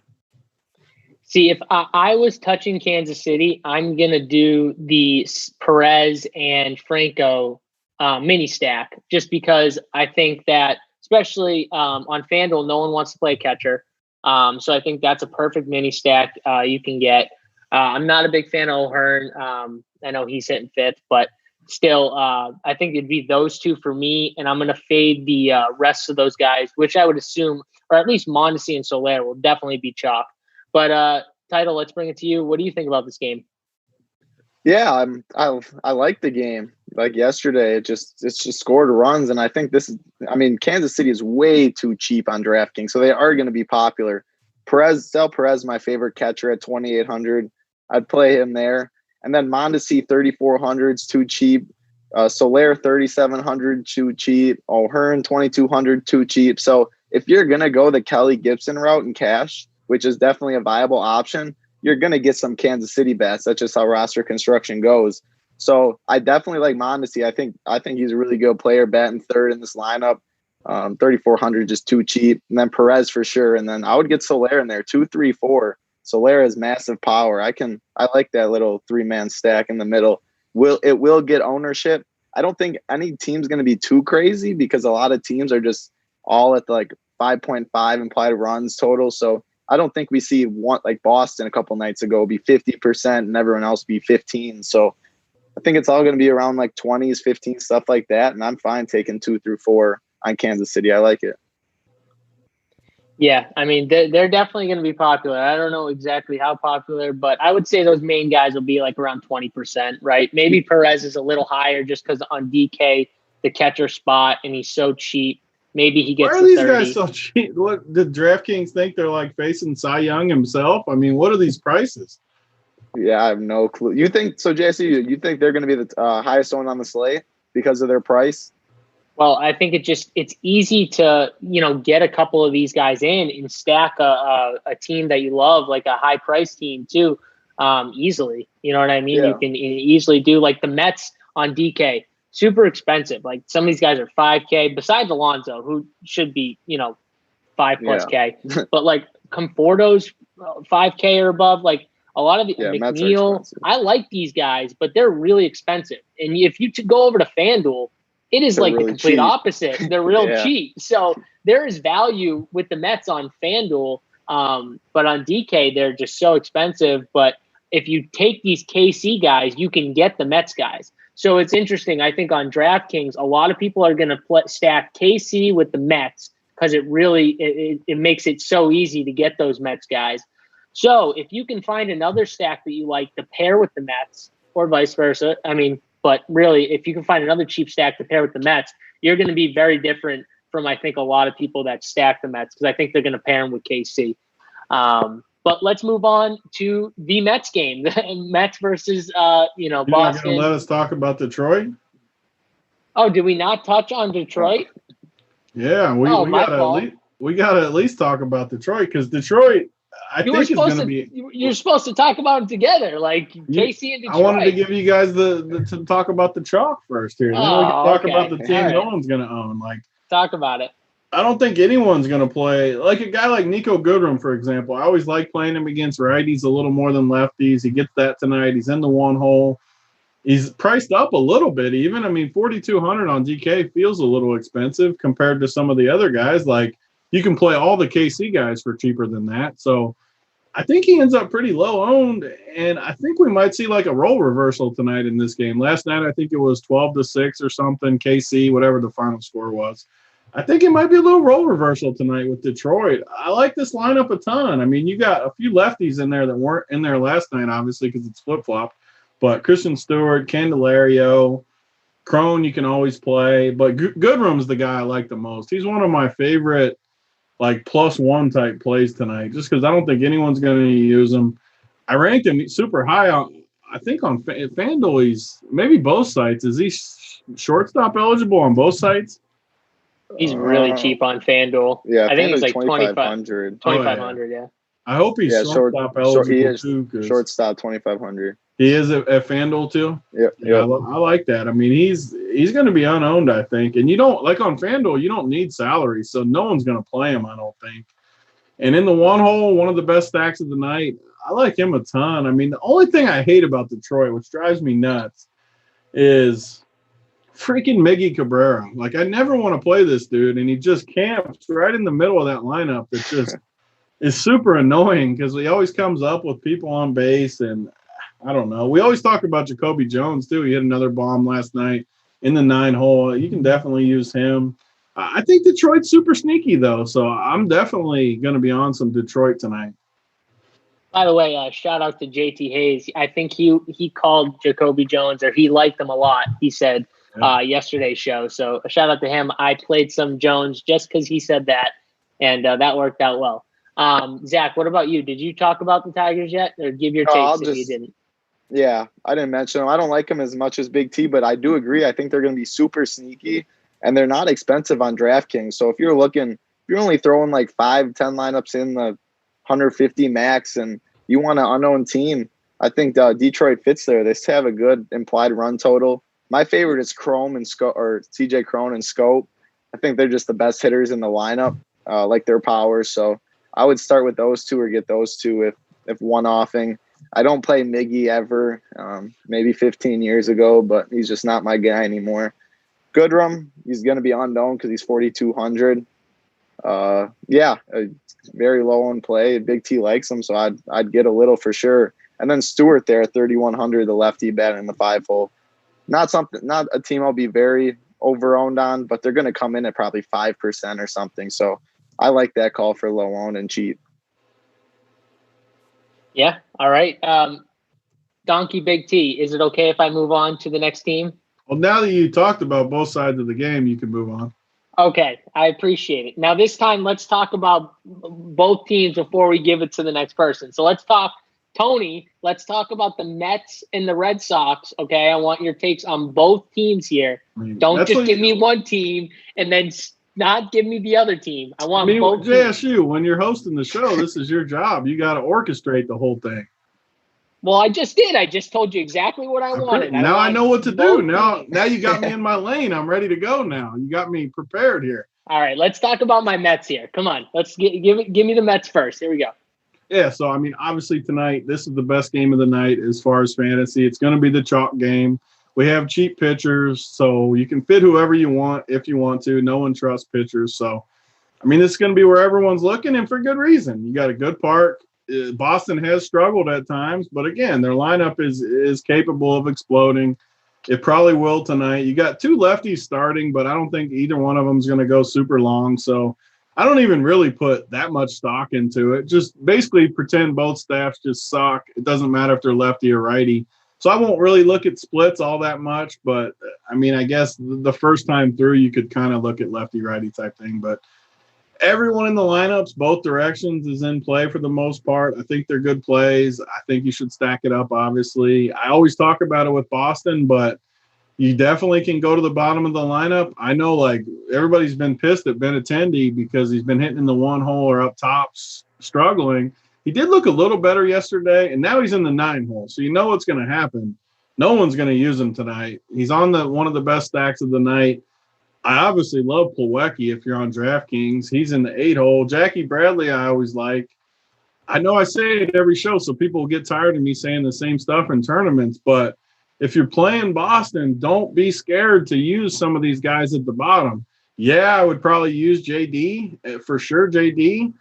See, if I was touching Kansas City, I'm going to do the Perez and Franco mini stack, just because I think that, especially on FanDuel, no one wants to play catcher. So I think that's a perfect mini stack you can get. I'm not a big fan of O'Hearn. I know he's hitting 5th, but still, I think it'd be those 2 for me. And I'm going to fade the rest of those guys, which I would assume, or at least Mondesi and Soler will definitely be chalk. But Title, let's bring it to you. What do you think about this game? Yeah, I like the game. Like yesterday, it's just scored runs, and I think Kansas City is way too cheap on DraftKings, so they are going to be popular. Sal Perez, my favorite catcher at 2,800. I'd play him there, and then Mondesi 3,400 is too cheap. Soler 3,700 too cheap. O'Hearn 2,200 too cheap. So if you're going to go the Kelly Gibson route in cash, which is definitely a viable option, you're going to get some Kansas City bats. That's just how roster construction goes. So I definitely like Mondesi. I think he's a really good player, batting third in this lineup. 3,400 just too cheap. And then Perez for sure. And then I would get Soler in there, 2, 3, 4. Soler has massive power. I like that little 3-man stack in the middle. It will get ownership. I don't think any team's going to be too crazy because a lot of teams are just all at like 5.5 implied runs total. So I don't think we see one like Boston a couple nights ago be 50% and everyone else be 15. So I think it's all going to be around like 20s, 15, stuff like that. And I'm fine taking 2 through 4 on Kansas City. I like it. Yeah, I mean, they're definitely going to be popular. I don't know exactly how popular, but I would say those main guys will be like around 20%, right? Maybe Perez is a little higher just because on DK, the catcher spot, and he's so cheap. Maybe he gets Why are to these 30. guys so cheap? What did DraftKings think they're like facing Cy Young himself? I mean, what are these prices? Yeah, I have no clue. You think so, Jesse? You think they're going to be the highest one on the slate because of their price? Well, I think it's easy to, get a couple of these guys in and stack a team that you love, like a high price team too, easily. You know what I mean? Yeah. You can easily do like the Mets on DK, super expensive. Like some of these guys are 5K besides Alonso, who should be, 5+ K, but like Conforto's 5K or above, like a lot of the McNeil, I like these guys, but they're really expensive. And if you go over to FanDuel, it is like really the complete cheap. Opposite. They're real cheap. So there is value with the Mets on FanDuel, but on DK, they're just so expensive. But if you take these KC guys, you can get the Mets guys. So it's interesting. I think on DraftKings, a lot of people are going to stack KC with the Mets because it really it makes it so easy to get those Mets guys. So if you can find another stack that you like to pair with the Mets or vice versa, but really, if you can find another cheap stack to pair with the Mets, you're going to be very different from, I think, a lot of people that stack the Mets because I think they're going to pair them with KC. But let's move on to the Mets game, the Mets versus, Boston. You're not going to let us talk about Detroit? Oh, did we not touch on Detroit? Yeah, we got to at least talk about Detroit because Detroit, I think is going to be. You're supposed to talk about them together, like KC and Detroit. I wanted to give you guys to talk about the chalk first here. Then we can talk about the team no one's going to own. Like, talk about it. I don't think anyone's going to play like a guy like Nico Goodrum, for example. I always like playing him against righties a little more than lefties. He gets that tonight. He's in the one hole. He's priced up a little bit even. 4,200 on DK feels a little expensive compared to some of the other guys. Like, you can play all the KC guys for cheaper than that. So I think he ends up pretty low owned, and I think we might see like a role reversal tonight in this game. Last night, I think it was 12-6 or something, KC, whatever the final score was. I think it might be a little role reversal tonight with Detroit. I like this lineup a ton. You got a few lefties in there that weren't in there last night, obviously, because it's flip-flop. But Christian Stewart, Candelario, Crone, you can always play. But Goodrum's the guy I like the most. He's one of my favorite like +1 type plays tonight, just because I don't think anyone's going to use him. I ranked him super high on, I think on FanDuel, he's maybe both sites. Is he shortstop eligible on both sites? He's really cheap on FanDuel. Yeah, I think he's like 2,500. 2,500, yeah. I hope he's shortstop eligible he is too. Shortstop 2,500. He is at FanDuel too. Yeah. I like that. He's going to be unowned, I think. And you don't like on FanDuel, you don't need salary, so no one's going to play him, I don't think. And in the one hole, one of the best stacks of the night, I like him a ton. The only thing I hate about Detroit, which drives me nuts, is freaking Miggy Cabrera. Like, I never want to play this dude, and he just camps right in the middle of that lineup. That just is super annoying because he always comes up with people on base, and I don't know. We always talk about Jacoby Jones, too. He hit another bomb last night in the 9-hole. You can definitely use him. I think Detroit's super sneaky, though, so I'm definitely going to be on some Detroit tonight. By the way, shout out to JT Hayes. I think he called Jacoby Jones, or he liked him a lot, he said, yesterday's show. So a shout out to him. I played some Jones just because he said that, and that worked out well. Zach, what about you? Did you talk about the Tigers yet, or give your takes if you didn't? Yeah, I didn't mention them. I don't like them as much as Big T, but I do agree. I think they're going to be super sneaky, and they're not expensive on DraftKings. So if you're looking you're only throwing like 5-10 lineups in the 150 max, and you want an unknown team, I think Detroit fits there. They have a good implied run total. My favorite is Chrome and CJ Cron and Scope. I think they're just the best hitters in the lineup, like their powers. So I would start with those two or get those two if one-offing. I don't play Miggy ever, maybe 15 years ago, but he's just not my guy anymore. Goodrum, he's going to be unknown because he's 4,200. Very low on play. Big T likes him, so I'd get a little for sure. And then Stewart there, 3,100, the lefty bat in the 5-hole. Not a team I'll be very over-owned on, but they're going to come in at probably 5% or something. So I like that call for low owned and cheap. Yeah. All right. Donkey Big T, is it okay if I move on to the next team? Well, now that you talked about both sides of the game, you can move on. Okay. I appreciate it. Now, this time, let's talk about both teams before we give it to the next person. So let's talk, Tony, let's talk about the Mets and the Red Sox. Okay. I want your takes on both teams here. Don't just give me one team and then not give me the other team. I want both JSU, teams. when you're hosting the show, this is your job. You got to orchestrate the whole thing. Well, I just did. I just told you exactly what I wanted. Now I know what to do. Now you got me in my lane. I'm ready to go now. You got me prepared here. All right, let's talk about my Mets here. Come on. Let's give me the Mets first. Here we go. Yeah, so, I mean, obviously tonight, this is the best game of the night as far as fantasy. It's going to be the chalk game. We have cheap pitchers, so you can fit whoever you want if you want to. No one trusts pitchers. So, I mean, this is going to be where everyone's looking, and for good reason. You got a good park. Boston has struggled at times, but, again, their lineup is capable of exploding. It probably will tonight. You got two lefties starting, but I don't think either one of them is going to go super long. So, I don't even really put that much stock into it. Just basically pretend both staffs just suck. It doesn't matter if they're lefty or righty. So I won't really look at splits all that much. But, I mean, I guess the first time through you could kind of look at lefty-righty type thing. But everyone in the lineups, both directions, is in play for the most part. I think they're good plays. I think you should stack it up, obviously. I always talk about it with Boston, but you definitely can go to the bottom of the lineup. I know, like, everybody's been pissed at Benintendi because he's been hitting in the one hole or up top struggling. He did look a little better yesterday, and now he's in the 9 hole. So you know what's going to happen. No one's going to use him tonight. He's on one of the best stacks of the night. I obviously love Plawecki if you're on Draftkings. He's in the 8 hole. Jackie Bradley I always like. I know I say it every show, so people will get tired of me saying the same stuff in tournaments, but if you're playing Boston, don't be scared to use some of these guys at the bottom. Yeah, I would probably use JD, for sure, JD,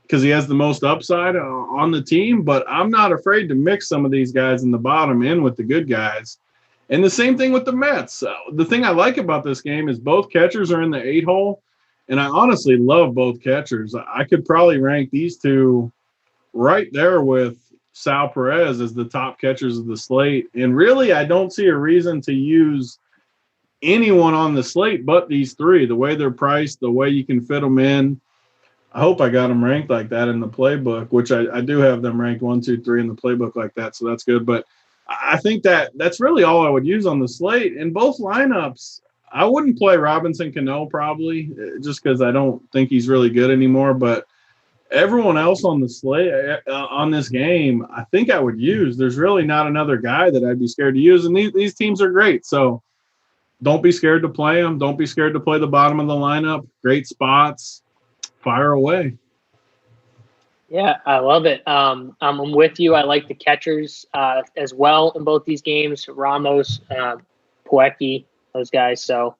because he has the most upside on the team, but I'm not afraid to mix some of these guys in the bottom in with the good guys. And the same thing with the Mets. The thing I like about this game is both catchers are in the 8 hole, and I honestly love both catchers. I could probably rank these two right there with Sal Perez as the top catchers of the slate. And really, I don't see a reason to use anyone on the slate but these three, the way they're priced, the way you can fit them in. I hope I got them ranked like that in the playbook, which I do have them ranked 1, 2, 3 in the playbook like that. So that's good. But I think that's really all I would use on the slate. In both lineups, I wouldn't play Robinson Cano probably just because I don't think he's really good anymore. But everyone else on the slate on this game, I think I would use. There's really not another guy that I'd be scared to use. And these teams are great. So don't be scared to play them. Don't be scared to play the bottom of the lineup. Great spots. Fire away. Yeah, I love it. I'm with you. I like the catchers as well in both these games. Ramos, Plawecki, those guys. So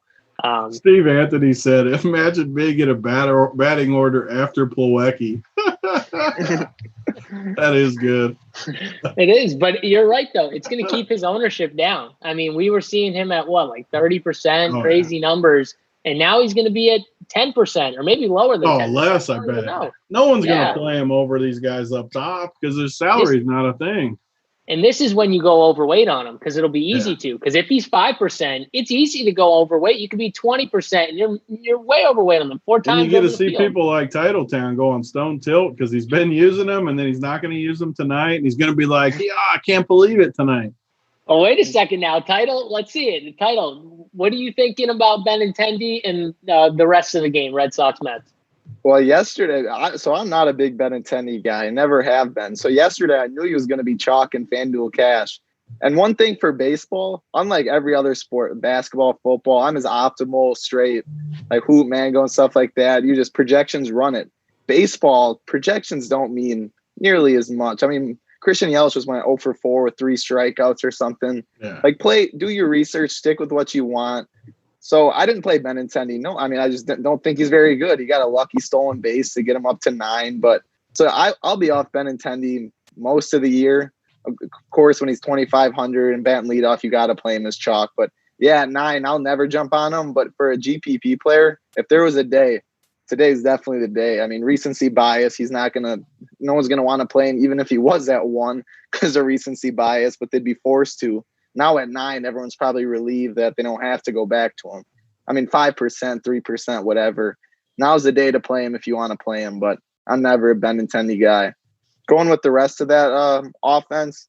Steve Anthony said, imagine being in a batting order after Plawecki. That is good. It is, but you're right, though. It's going to keep his ownership down. I mean, we were seeing him at like 30%, crazy numbers, and now he's going to be at 10% or maybe lower than 10%. Less, I bet. No one's going to play him over these guys up top because their salary is not a thing. And this is when you go overweight on him because it'll be easy to. Because if he's 5%, it's easy to go overweight. You could be 20%, and you're way overweight on them 4 times. And you get to see people like Titletown go on stone tilt because he's been using them, and then he's not going to use them tonight, and he's going to be like, "Yeah, I can't believe it tonight." Oh, wait a second now, Title. Let's see it. Title. What are you thinking about Benintendi and the rest of the game, Red Sox Mets? Well, yesterday, so I'm not a big Benintendi guy. I never have been. So yesterday, I knew he was going to be chalk in FanDuel Cash. And one thing for baseball, unlike every other sport, basketball, football, I'm as optimal, straight, like hoop, mango, and stuff like that. You just projections run it. Baseball, projections don't mean nearly as much. I mean, Christian Yelich just went 0 for 4 with 3 strikeouts or something. Yeah. Like, do your research, stick with what you want. So I didn't play Benintendi. No, I mean, I just don't think he's very good. He got a lucky stolen base to get him up to 9. But so I'll be off Benintendi most of the year. Of course, when he's 2,500 and batting leadoff, you got to play him as chalk. But yeah, at 9, I'll never jump on him. But for a GPP player, if there was a day, today's definitely the day. I mean, recency bias. No one's gonna want to play him, even if he was at 1 because of recency bias. But they'd be forced to. Now at 9, everyone's probably relieved that they don't have to go back to him. I mean, 5%, 3%, whatever. Now's the day to play him if you want to play him, but I'm never a Benintendi guy. Going with the rest of that offense,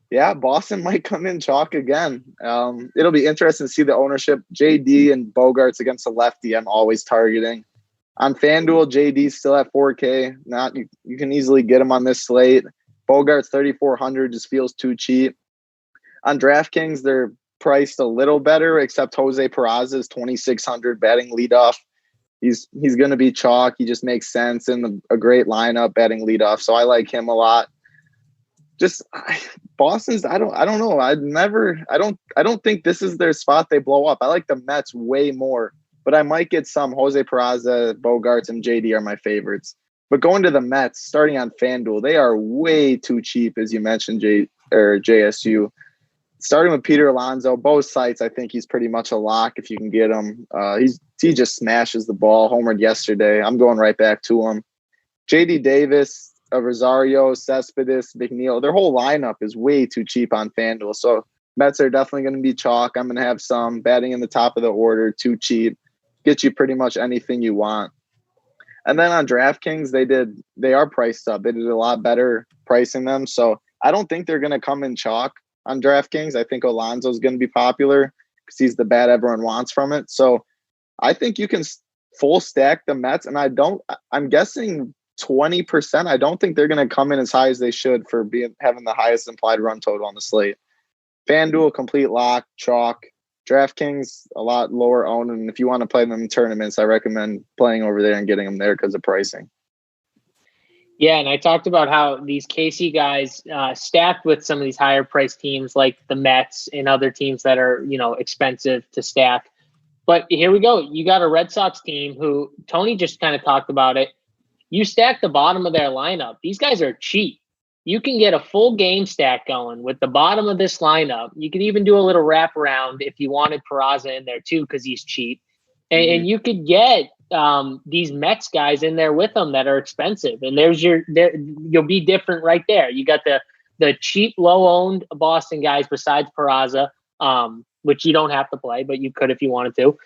yeah, Boston might come in chalk again. It'll be interesting to see the ownership. JD and Bogarts against the lefty, I'm always targeting. On FanDuel, JD's still at 4K. You can easily get him on this slate. Bogarts 3,400 just feels too cheap. On DraftKings, they're priced a little better, except Jose Peraza is 2,600 batting leadoff. He's going to be chalk. He just makes sense in a great lineup batting leadoff. So I like him a lot. Just Boston's. I don't know. I don't think this is their spot. They blow up. I like the Mets way more, but I might get some. Jose Peraza, Bogarts, and JD are my favorites. But going to the Mets, starting on FanDuel, they are way too cheap, as you mentioned, JSU. Starting with Peter Alonso, both sites, I think he's pretty much a lock if you can get him. He just smashes the ball, homered yesterday. I'm going right back to him. JD Davis, Rosario, Cespedes, McNeil, their whole lineup is way too cheap on FanDuel. So Mets are definitely going to be chalk. I'm going to have some batting in the top of the order, too cheap. Get you pretty much anything you want. And then on DraftKings, they are priced up. They did a lot better pricing them. So I don't think they're going to come in chalk on DraftKings. I think Alonso is going to be popular because he's the bat everyone wants from it. So I think you can full stack the Mets. And I'm guessing 20%. I don't think they're going to come in as high as they should for having the highest implied run total on the slate. FanDuel, complete lock, chalk. DraftKings, a lot lower owned. And if you want to play them in tournaments, I recommend playing over there and getting them there because of pricing. Yeah, and I talked about how these KC guys stacked with some of these higher priced teams like the Mets and other teams that are, expensive to stack. But here we go. You got a Red Sox team who Tony just kind of talked about it. You stack the bottom of their lineup. These guys are cheap. You can get a full game stack going with the bottom of this lineup. You could even do a little wraparound if you wanted Peraza in there too, because he's cheap. And you could get these Mets guys in there with them that are expensive. And you'll be different right there. You got the cheap, low-owned Boston guys besides Peraza, which you don't have to play, but you could if you wanted to,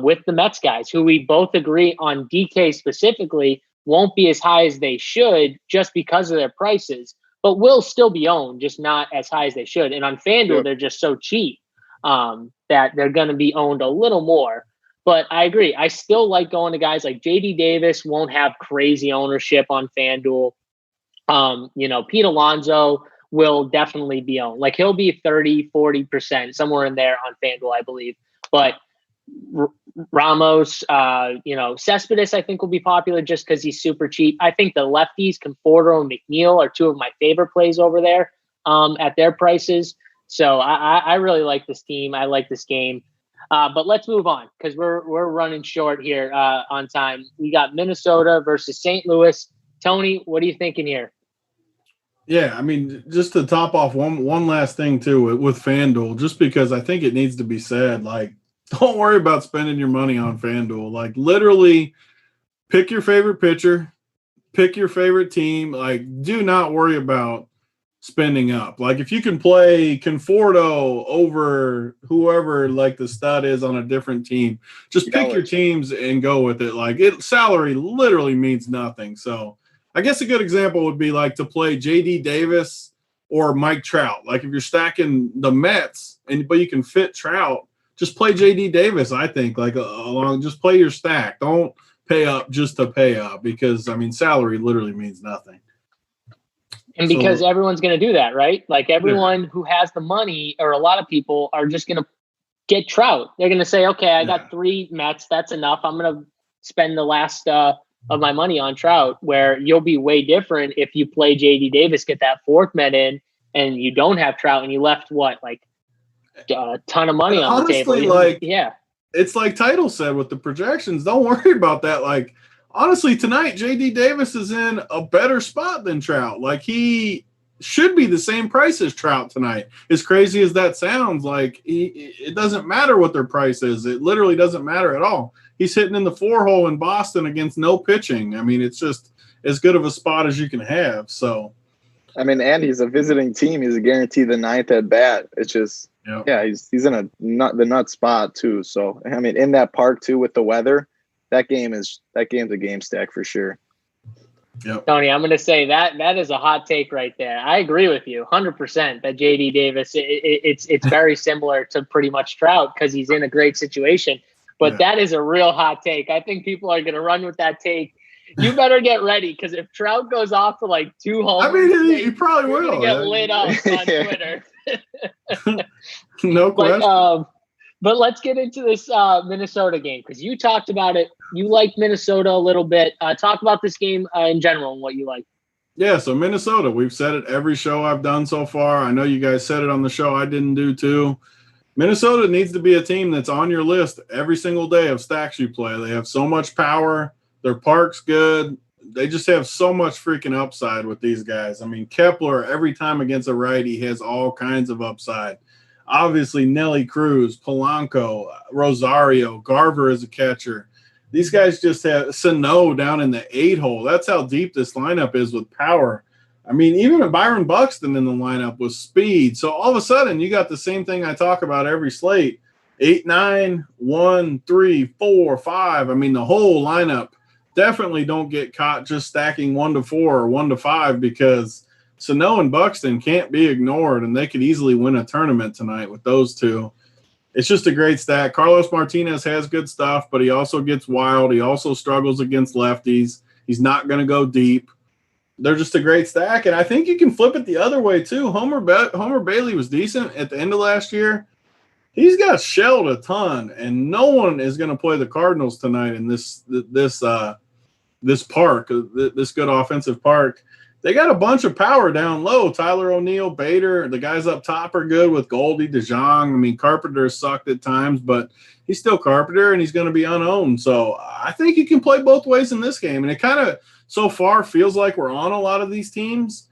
with the Mets guys, who we both agree on DK specifically won't be as high as they should just because of their prices, but will still be owned, just not as high as they should. And on FanDuel, They're just so cheap that they're going to be owned a little more. But I agree. I still like going to guys like JD Davis won't have crazy ownership on FanDuel. Pete Alonso will definitely be owned. Like he'll be 30, 40%, somewhere in there on FanDuel, I believe. But Ramos, Cespedes, I think will be popular just because he's super cheap. I think the lefties, Conforto and McNeil, are two of my favorite plays over there at their prices. So I really like this team. I like this game. But let's move on because we're running short here on time. We got Minnesota versus St. Louis. Tony, what are you thinking here? Yeah, I mean, just to top off one last thing too with FanDuel, just because I think it needs to be said, like, don't worry about spending your money on FanDuel. Like, literally pick your favorite pitcher, pick your favorite team. Like, do not worry about spending up. Like, if you can play Conforto over whoever, like, the stud is on a different team, just pick your teams and go with it. Like, salary literally means nothing. So I guess a good example would be, like, to play JD Davis or Mike Trout. Like, if you're stacking the Mets, but you can fit Trout, just play JD Davis, I think, like, just play your stack. Don't pay up just to pay up because, I mean, salary literally means nothing. And because everyone's going to do that, right? Like everyone who has the money, or a lot of people, are just going to get Trout. They're going to say, okay, I got 3 Mets. That's enough. I'm going to spend the last of my money on Trout, where you'll be way different if you play JD Davis, get that 4th Met in, and you don't have Trout, and you left a ton of money on the table. It's like Title said with the projections. Don't worry about that. Like, honestly, tonight, JD Davis is in a better spot than Trout. Like, he should be the same price as Trout tonight. As crazy as that sounds, like, it doesn't matter what their price is. It literally doesn't matter at all. He's hitting in the 4-hole in Boston against no pitching. I mean, it's just as good of a spot as you can have. So, I mean, and he's a visiting team. He's a guaranteed the 9th at bat. It's just, he's in the nut spot too. So, I mean, in that park too with the weather, that game's a game stack for sure. Yep. Tony, I'm going to say that is a hot take right there. I agree with you 100% that JD Davis, it's very similar to pretty much Trout because he's in a great situation. But that is a real hot take. I think people are going to run with that take. You better get ready because if Trout goes off to like 2 homers, I mean, he probably will get lit up on Twitter. No question. But let's get into this Minnesota game because you talked about it. You like Minnesota a little bit. Talk about this game in general and what you like. Yeah, so Minnesota, we've said it every show I've done so far. I know you guys said it on the show I didn't do too. Minnesota needs to be a team that's on your list every single day of stacks you play. They have so much power. Their park's good. They just have so much freaking upside with these guys. I mean, Kepler, every time against a righty, has all kinds of upside. Obviously, Nelly Cruz, Polanco, Rosario, Garver as a catcher. These guys just have Sano down in the 8-hole. That's how deep this lineup is with power. I mean, even Byron Buxton in the lineup with speed. So all of a sudden, you got the same thing I talk about every slate. 8, 9, 1, 3, 4, 5. I mean, the whole lineup. Definitely don't get caught just stacking 1 to 4 or 1 to 5 because Sano and Buxton can't be ignored, and they could easily win a tournament tonight with those two. It's just a great stack. Carlos Martinez has good stuff, but he also gets wild. He also struggles against lefties. He's not going to go deep. They're just a great stack, and I think you can flip it the other way too. Homer Bailey was decent at the end of last year. He's got shelled a ton, and no one is going to play the Cardinals tonight in this park, this good offensive park. They got a bunch of power down low. Tyler O'Neill, Bader, the guys up top are good with Goldie, DeJong. I mean, Carpenter sucked at times, but he's still Carpenter, and he's going to be unowned. So I think you can play both ways in this game, and it kind of so far feels like we're on a lot of these teams.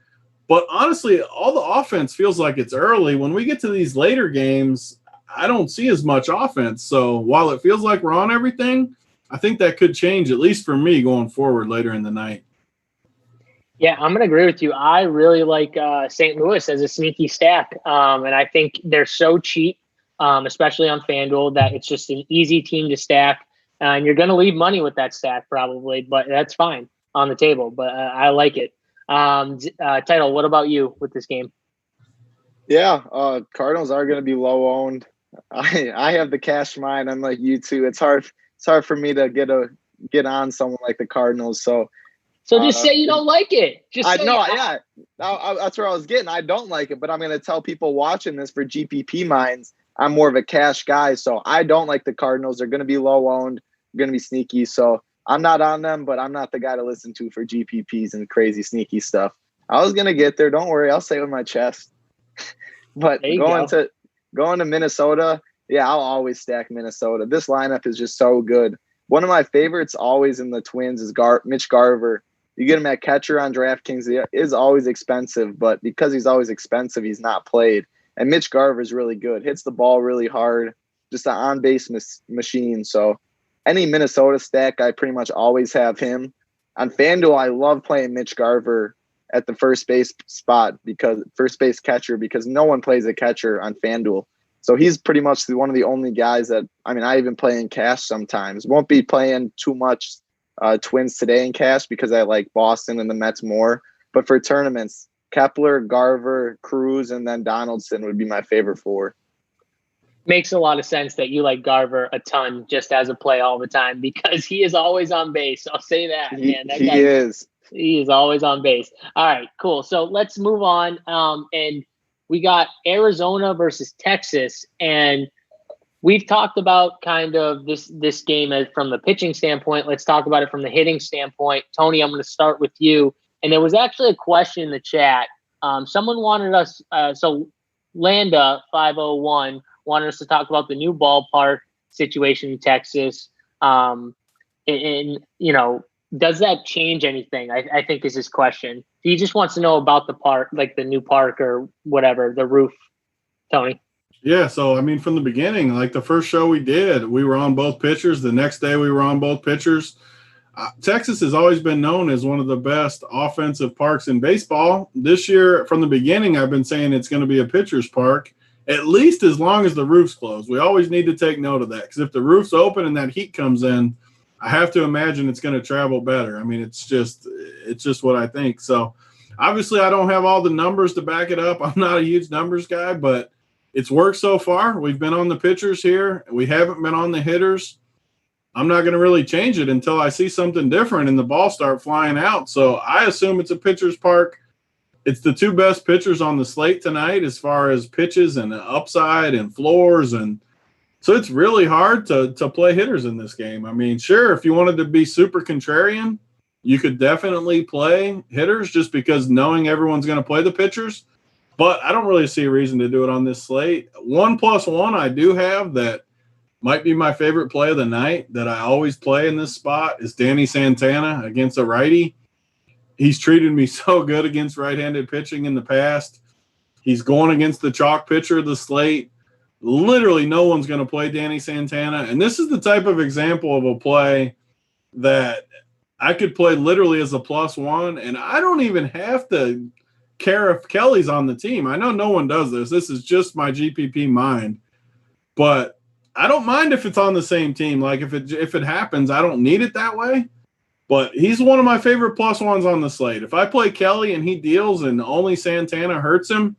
But honestly, all the offense feels like it's early. When we get to these later games, I don't see as much offense. So while it feels like we're on everything, I think that could change, at least for me, going forward later in the night. Yeah, I'm going to agree with you. I really like St. Louis as a sneaky stack. And I think they're so cheap, especially on FanDuel, that it's just an easy team to stack. And you're going to leave money with that stack probably, but that's fine on the table. But I like it. Title, what about you with this game? Yeah, Cardinals are going to be low owned. I have the cash mind. I'm like you too. It's hard for me to get on someone like the Cardinals. So just say you don't like it. That's where I was getting. I don't like it, but I'm going to tell people watching this for GPP minds, I'm more of a cash guy. So I don't like the Cardinals. They're going to be low owned, going to be sneaky. So I'm not on them, but I'm not the guy to listen to for GPPs and crazy sneaky stuff. I was going to get there. Don't worry. I'll say it with my chest. But going to Minnesota, yeah, I'll always stack Minnesota. This lineup is just so good. One of my favorites always in the Twins is Mitch Garver. You get him at catcher on Draftkings. He is always expensive, but because he's always expensive, he's not played. And Mitch Garver is really good. Hits the ball really hard. Just an on-base machine. So any Minnesota stack, I pretty much always have him. On FanDuel, I love playing Mitch Garver at the first base spot first base catcher because no one plays a catcher on FanDuel. So he's pretty much one of the only guys that, I even play in cash sometimes. Won't be playing too much Twins today in cash because I like Boston and the Mets more. But for tournaments, Kepler, Garver, Cruz, and then Donaldson would be my favorite 4. Makes a lot of sense that you like Garver a ton just as a play all the time because he is always on base. I'll say that, man. That guy is. He is always on base. All right, cool. So let's move on. And we got Arizona versus Texas, and we've talked about kind of this game from the pitching standpoint. Let's talk about it from the hitting standpoint. Tony, I'm going to start with you. And there was actually a question in the chat. Someone wanted us. So Landa 501 wanted us to talk about the new ballpark situation in Texas. And does that change anything? I think is his question. He just wants to know about the park, like the new park or whatever, the roof. Tony. Yeah, so I mean, from the beginning, like the first show we did, we were on both pitchers. The next day, we were on both pitchers. Texas has always been known as one of the best offensive parks in baseball. This year, from the beginning, I've been saying it's going to be a pitcher's park, at least as long as the roof's closed. We always need to take note of that because if the roof's open and that heat comes in, I have to imagine it's going to travel better. I mean, it's just what I think. So obviously I don't have all the numbers to back it up. I'm not a huge numbers guy, but it's worked so far. We've been on the pitchers here. We haven't been on the hitters. I'm not going to really change it until I see something different and the ball start flying out. So I assume it's a pitcher's park. It's the two best pitchers on the slate tonight as far as pitches and upside and floors. And so it's really hard to play hitters in this game. I mean, sure, if you wanted to be super contrarian, you could definitely play hitters just because knowing everyone's going to play the pitchers. But I don't really see a reason to do it on this slate. 1+1 I do have that might be my favorite play of the night that I always play in this spot is Danny Santana against a righty. He's treated me so good against right-handed pitching in the past. He's going against the chalk pitcher of the slate. Literally no one's going to play Danny Santana. And this is the type of example of a play that I could play literally as a +1, and I don't even have to care if Kelly's on the team. I know no one does this. This is just my GPP mind. But I don't mind if it's on the same team. Like if it happens, I don't need it that way. But he's one of my favorite +1s on the slate. If I play Kelly and he deals and only Santana hurts him,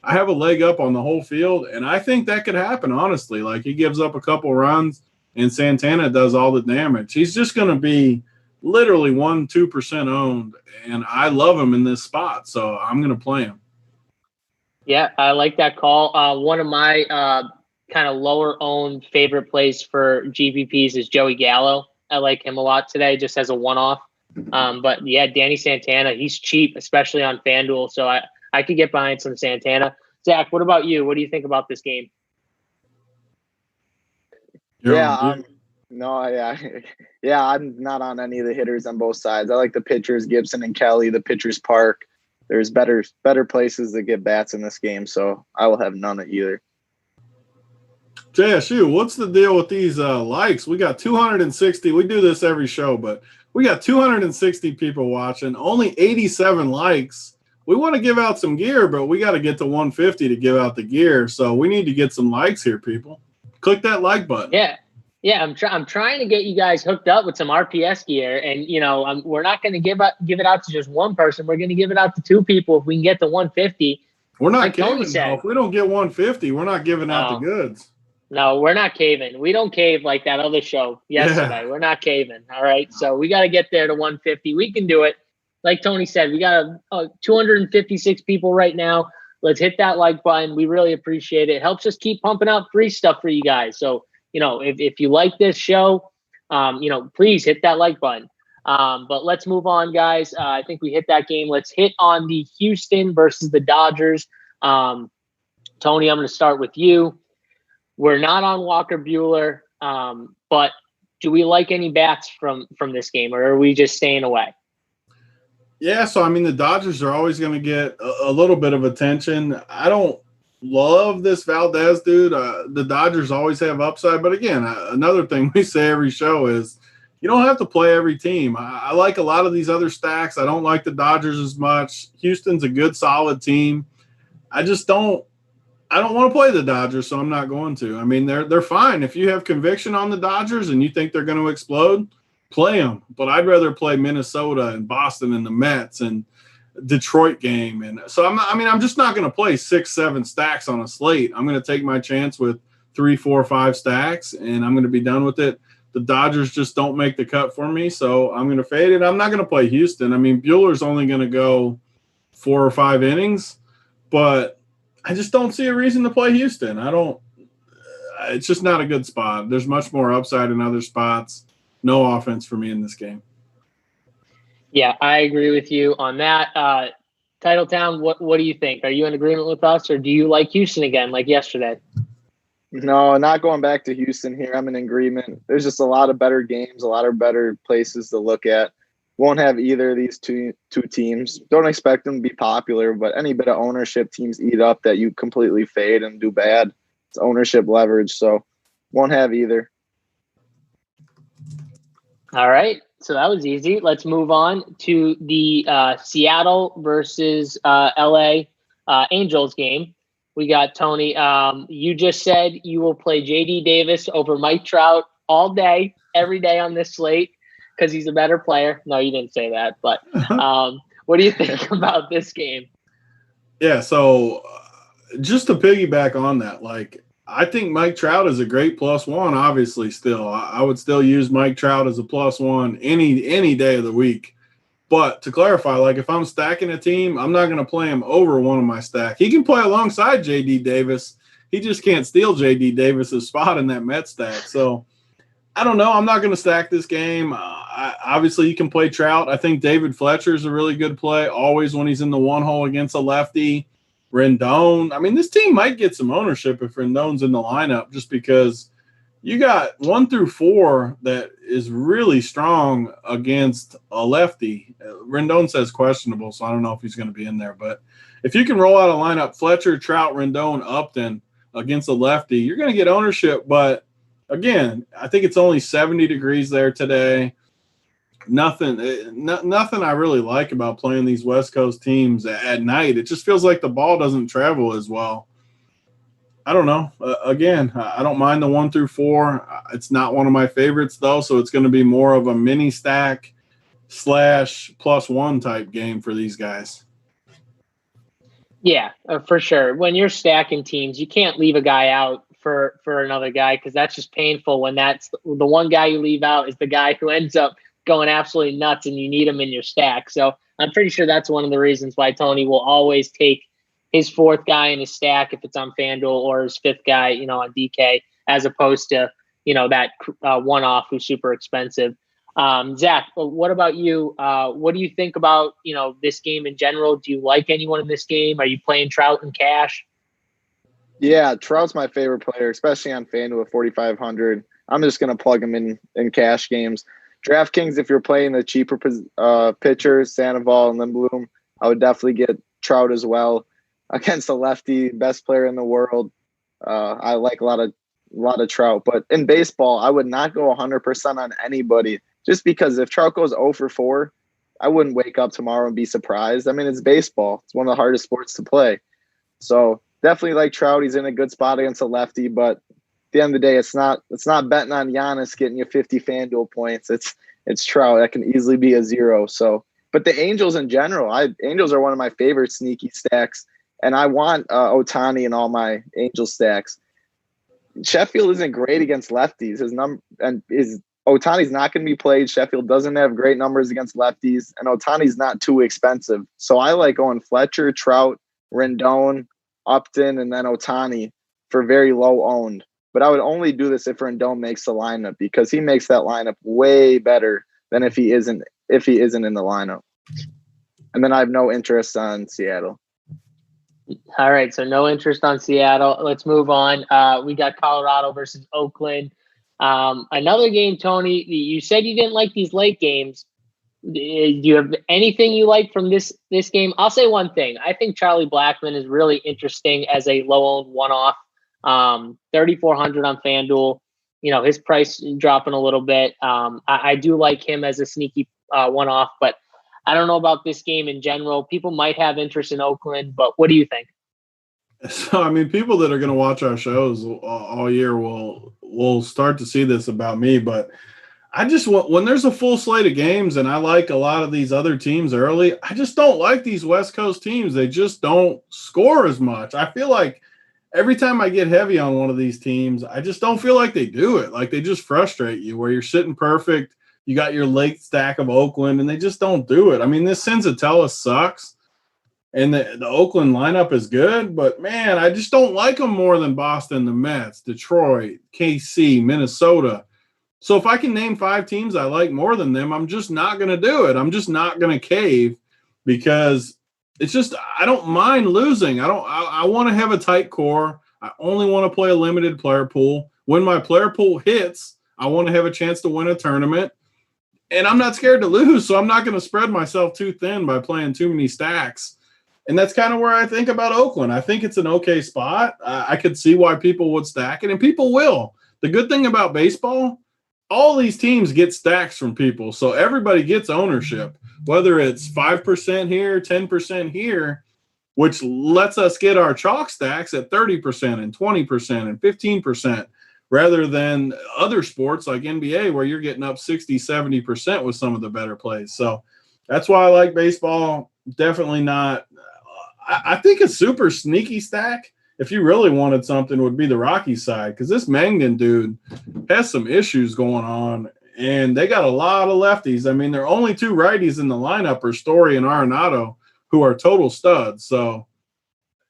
I have a leg up on the whole field. And I think that could happen, honestly. Like he gives up a couple runs and Santana does all the damage. He's just going to be literally 1-2% owned. And I love him in this spot. So I'm going to play him. Yeah, I like that call. One of my kind of lower owned favorite plays for GPPs is Joey Gallo. I like him a lot today just as a one-off. But yeah, Danny Santana, he's cheap, especially on FanDuel. So I could get behind some Santana. Zach, what about you? What do you think about this game? I'm not on any of the hitters on both sides. I like the pitchers, Gibson and Kelly, the pitcher's park. There's better places to get bats in this game, so I will have none of either. JSU, what's the deal with these likes? We got 260. We do this every show, but we got 260 people watching, only 87 likes. We want to give out some gear, but we got to get to 150 to give out the gear. So we need to get some likes here, people. Click that like button. Yeah. I'm trying to get you guys hooked up with some RPS gear, and we're not going to give it out to just one person. We're going to give it out to two people if we can get to 150. We're not caving. If we don't get 150, we're not giving out the goods. No, we're not caving. We don't cave like that other show yesterday. Yeah. We're not caving. All right. So we got to get there to 150. We can do it. Like Tony said, we got 256 people right now. Let's hit that like button. We really appreciate it. It helps us keep pumping out free stuff for you guys. So, if you like this show, please hit that like button. But let's move on, guys. I think we hit that game. Let's hit on the Houston versus the Dodgers. Tony, I'm going to start with you. We're not on Walker Buehler, but do we like any bats from this game, or are we just staying away? Yeah, so I mean, the Dodgers are always going to get a little bit of attention. I don't love this Valdez dude. The Dodgers always have upside, but again, another thing we say every show is you don't have to play every team. I like a lot of these other stacks. I don't like the Dodgers as much. Houston's a good, solid team. I don't want to play the Dodgers, so I'm not going to. I mean, they're fine. If you have conviction on the Dodgers and you think they're going to explode, play them. But I'd rather play Minnesota and Boston and the Mets and Detroit game. And so I'm just not going to play 6-7 stacks on a slate. I'm going to take my chance with 3, 4, 5 stacks, and I'm going to be done with it. The Dodgers just don't make the cut for me, so I'm going to fade it. I'm not going to play Houston. I mean, Bueller's only going to go 4 or 5 innings, but I just don't see a reason to play Houston. It's just not a good spot. There's much more upside in other spots. No offense for me in this game. Yeah, I agree with you on that. Titletown, what do you think? Are you in agreement with us, or do you like Houston again, like yesterday? No, not going back to Houston here. I'm in agreement. There's just a lot of better games, a lot of better places to look at. Won't have either of these two teams. Don't expect them to be popular, but any bit of ownership teams eat up that you completely fade and do bad. It's ownership leverage, so won't have either. All right, so that was easy. Let's move on to the Seattle versus LA Angels game. We got Tony. You just said you will play JD Davis over Mike Trout all day, every day on this slate because he's a better player. No, you didn't say that, but what do you think about this game? Yeah, so just to piggyback on that, I think Mike Trout is a great +1, obviously still. I would still use Mike Trout as a +1 any day of the week. But to clarify, if I'm stacking a team, I'm not going to play him over one of my stack. He can play alongside J.D. Davis. He just can't steal J.D. Davis's spot in that Met stack. So I don't know. I'm not going to stack this game. Obviously, you can play Trout. I think David Fletcher is a really good play, always when he's in the one hole against a lefty. Rendon. I mean, this team might get some ownership if Rendon's in the lineup just because you got 1 through 4 that is really strong against a lefty. Rendon says questionable, so I don't know if he's going to be in there. But if you can roll out a lineup, Fletcher, Trout, Rendon, Upton against a lefty, you're going to get ownership. But, again, I think it's only 70 degrees there today. Nothing I really like about playing these West Coast teams at night. It just feels like the ball doesn't travel as well. I don't know. Again, I don't mind the 1 through 4. It's not one of my favorites, though, so it's going to be more of a mini stack / +1 type game for these guys. Yeah, for sure. When you're stacking teams, you can't leave a guy out for another guy because that's just painful when that's the one guy you leave out is the guy who ends up going absolutely nuts and you need him in your stack. So I'm pretty sure that's one of the reasons why Tony will always take his 4th guy in his stack if it's on FanDuel or his 5th guy, on DK, as opposed to, that one-off who's super expensive. Zach, what about you? What do you think about, this game in general? Do you like anyone in this game? Are you playing Trout and cash? Yeah, Trout's my favorite player, especially on FanDuel at 4,500. I'm just going to plug him in cash games. Draftkings, if you're playing the cheaper pitchers, Sandoval and Lindblom, I would definitely get Trout as well. Against a lefty, best player in the world, I like a lot of Trout. But in baseball, I would not go 100% on anybody just because if Trout goes 0 for 4, I wouldn't wake up tomorrow and be surprised. I mean, it's baseball. It's one of the hardest sports to play. So definitely like Trout. He's in a good spot against a lefty, but at the end of the day, it's not betting on Giannis getting you 50 FanDuel points. It's Trout. That can easily be a 0. So, but the Angels in general, Angels are one of my favorite sneaky stacks. And I want Ohtani in all my Angel stacks. Sheffield isn't great against lefties. Ohtani's not going to be played. Sheffield doesn't have great numbers against lefties, and Ohtani's not too expensive. So I like going Fletcher, Trout, Rendon, Upton, and then Ohtani for very low owned. But I would only do this if Rendon makes the lineup because he makes that lineup way better than if he isn't in the lineup. And then I have no interest on Seattle. All right, so no interest on Seattle. Let's move on. We got Colorado versus Oakland. Another game, Tony. You said you didn't like these late games. Do you have anything you like from this game? I'll say one thing. I think Charlie Blackmon is really interesting as a low-owned one-off. 3,400 on FanDuel. His price dropping a little bit. I do like him as a sneaky one-off, but I don't know about this game in general. People might have interest in Oakland, but what do you think? So, I mean, people that are going to watch our shows all year will start to see this about me, but I just want, when there's a full slate of games and I like a lot of these other teams early, I just don't like these West Coast teams. They just don't score as much. I feel like every time I get heavy on one of these teams, I just don't feel like they do it. Like they just frustrate you where you're sitting perfect. You got your late stack of Oakland, and they just don't do it. I mean, this Senzatella sucks, and the Oakland lineup is good, but, man, I just don't like them more than Boston, the Mets, Detroit, KC, Minnesota. So if I can name 5 teams I like more than them, I'm just not going to do it. I'm just not going to cave because it's just I don't mind losing. I want to have a tight core. I only want to play a limited player pool. When my player pool hits, I want to have a chance to win a tournament. And I'm not scared to lose, so I'm not going to spread myself too thin by playing too many stacks. And that's kind of where I think about Oakland. I think it's an okay spot. I could see why people would stack it, and people will. The good thing about baseball, all these teams get stacks from people, so everybody gets ownership, whether it's 5% here, 10% here, which lets us get our chalk stacks at 30% and 20% and 15%, rather than other sports like NBA where you're getting up 60, 70% with some of the better plays. So that's why I like baseball. Definitely not. I think a super sneaky stack, if you really wanted something, would be the Rockies side, because this Mangin dude has some issues going on, and they got a lot of lefties. I mean, their only 2 righties in the lineup are Story and Arenado, who are total studs. So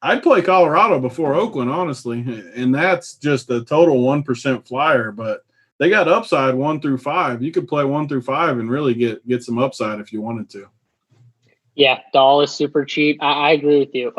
I'd play Colorado before Oakland, honestly, and that's just a total 1% flyer. But they got upside 1 through 5. You could play 1 through 5 and really get some upside if you wanted to. Yeah, Dahl is super cheap. I agree with you.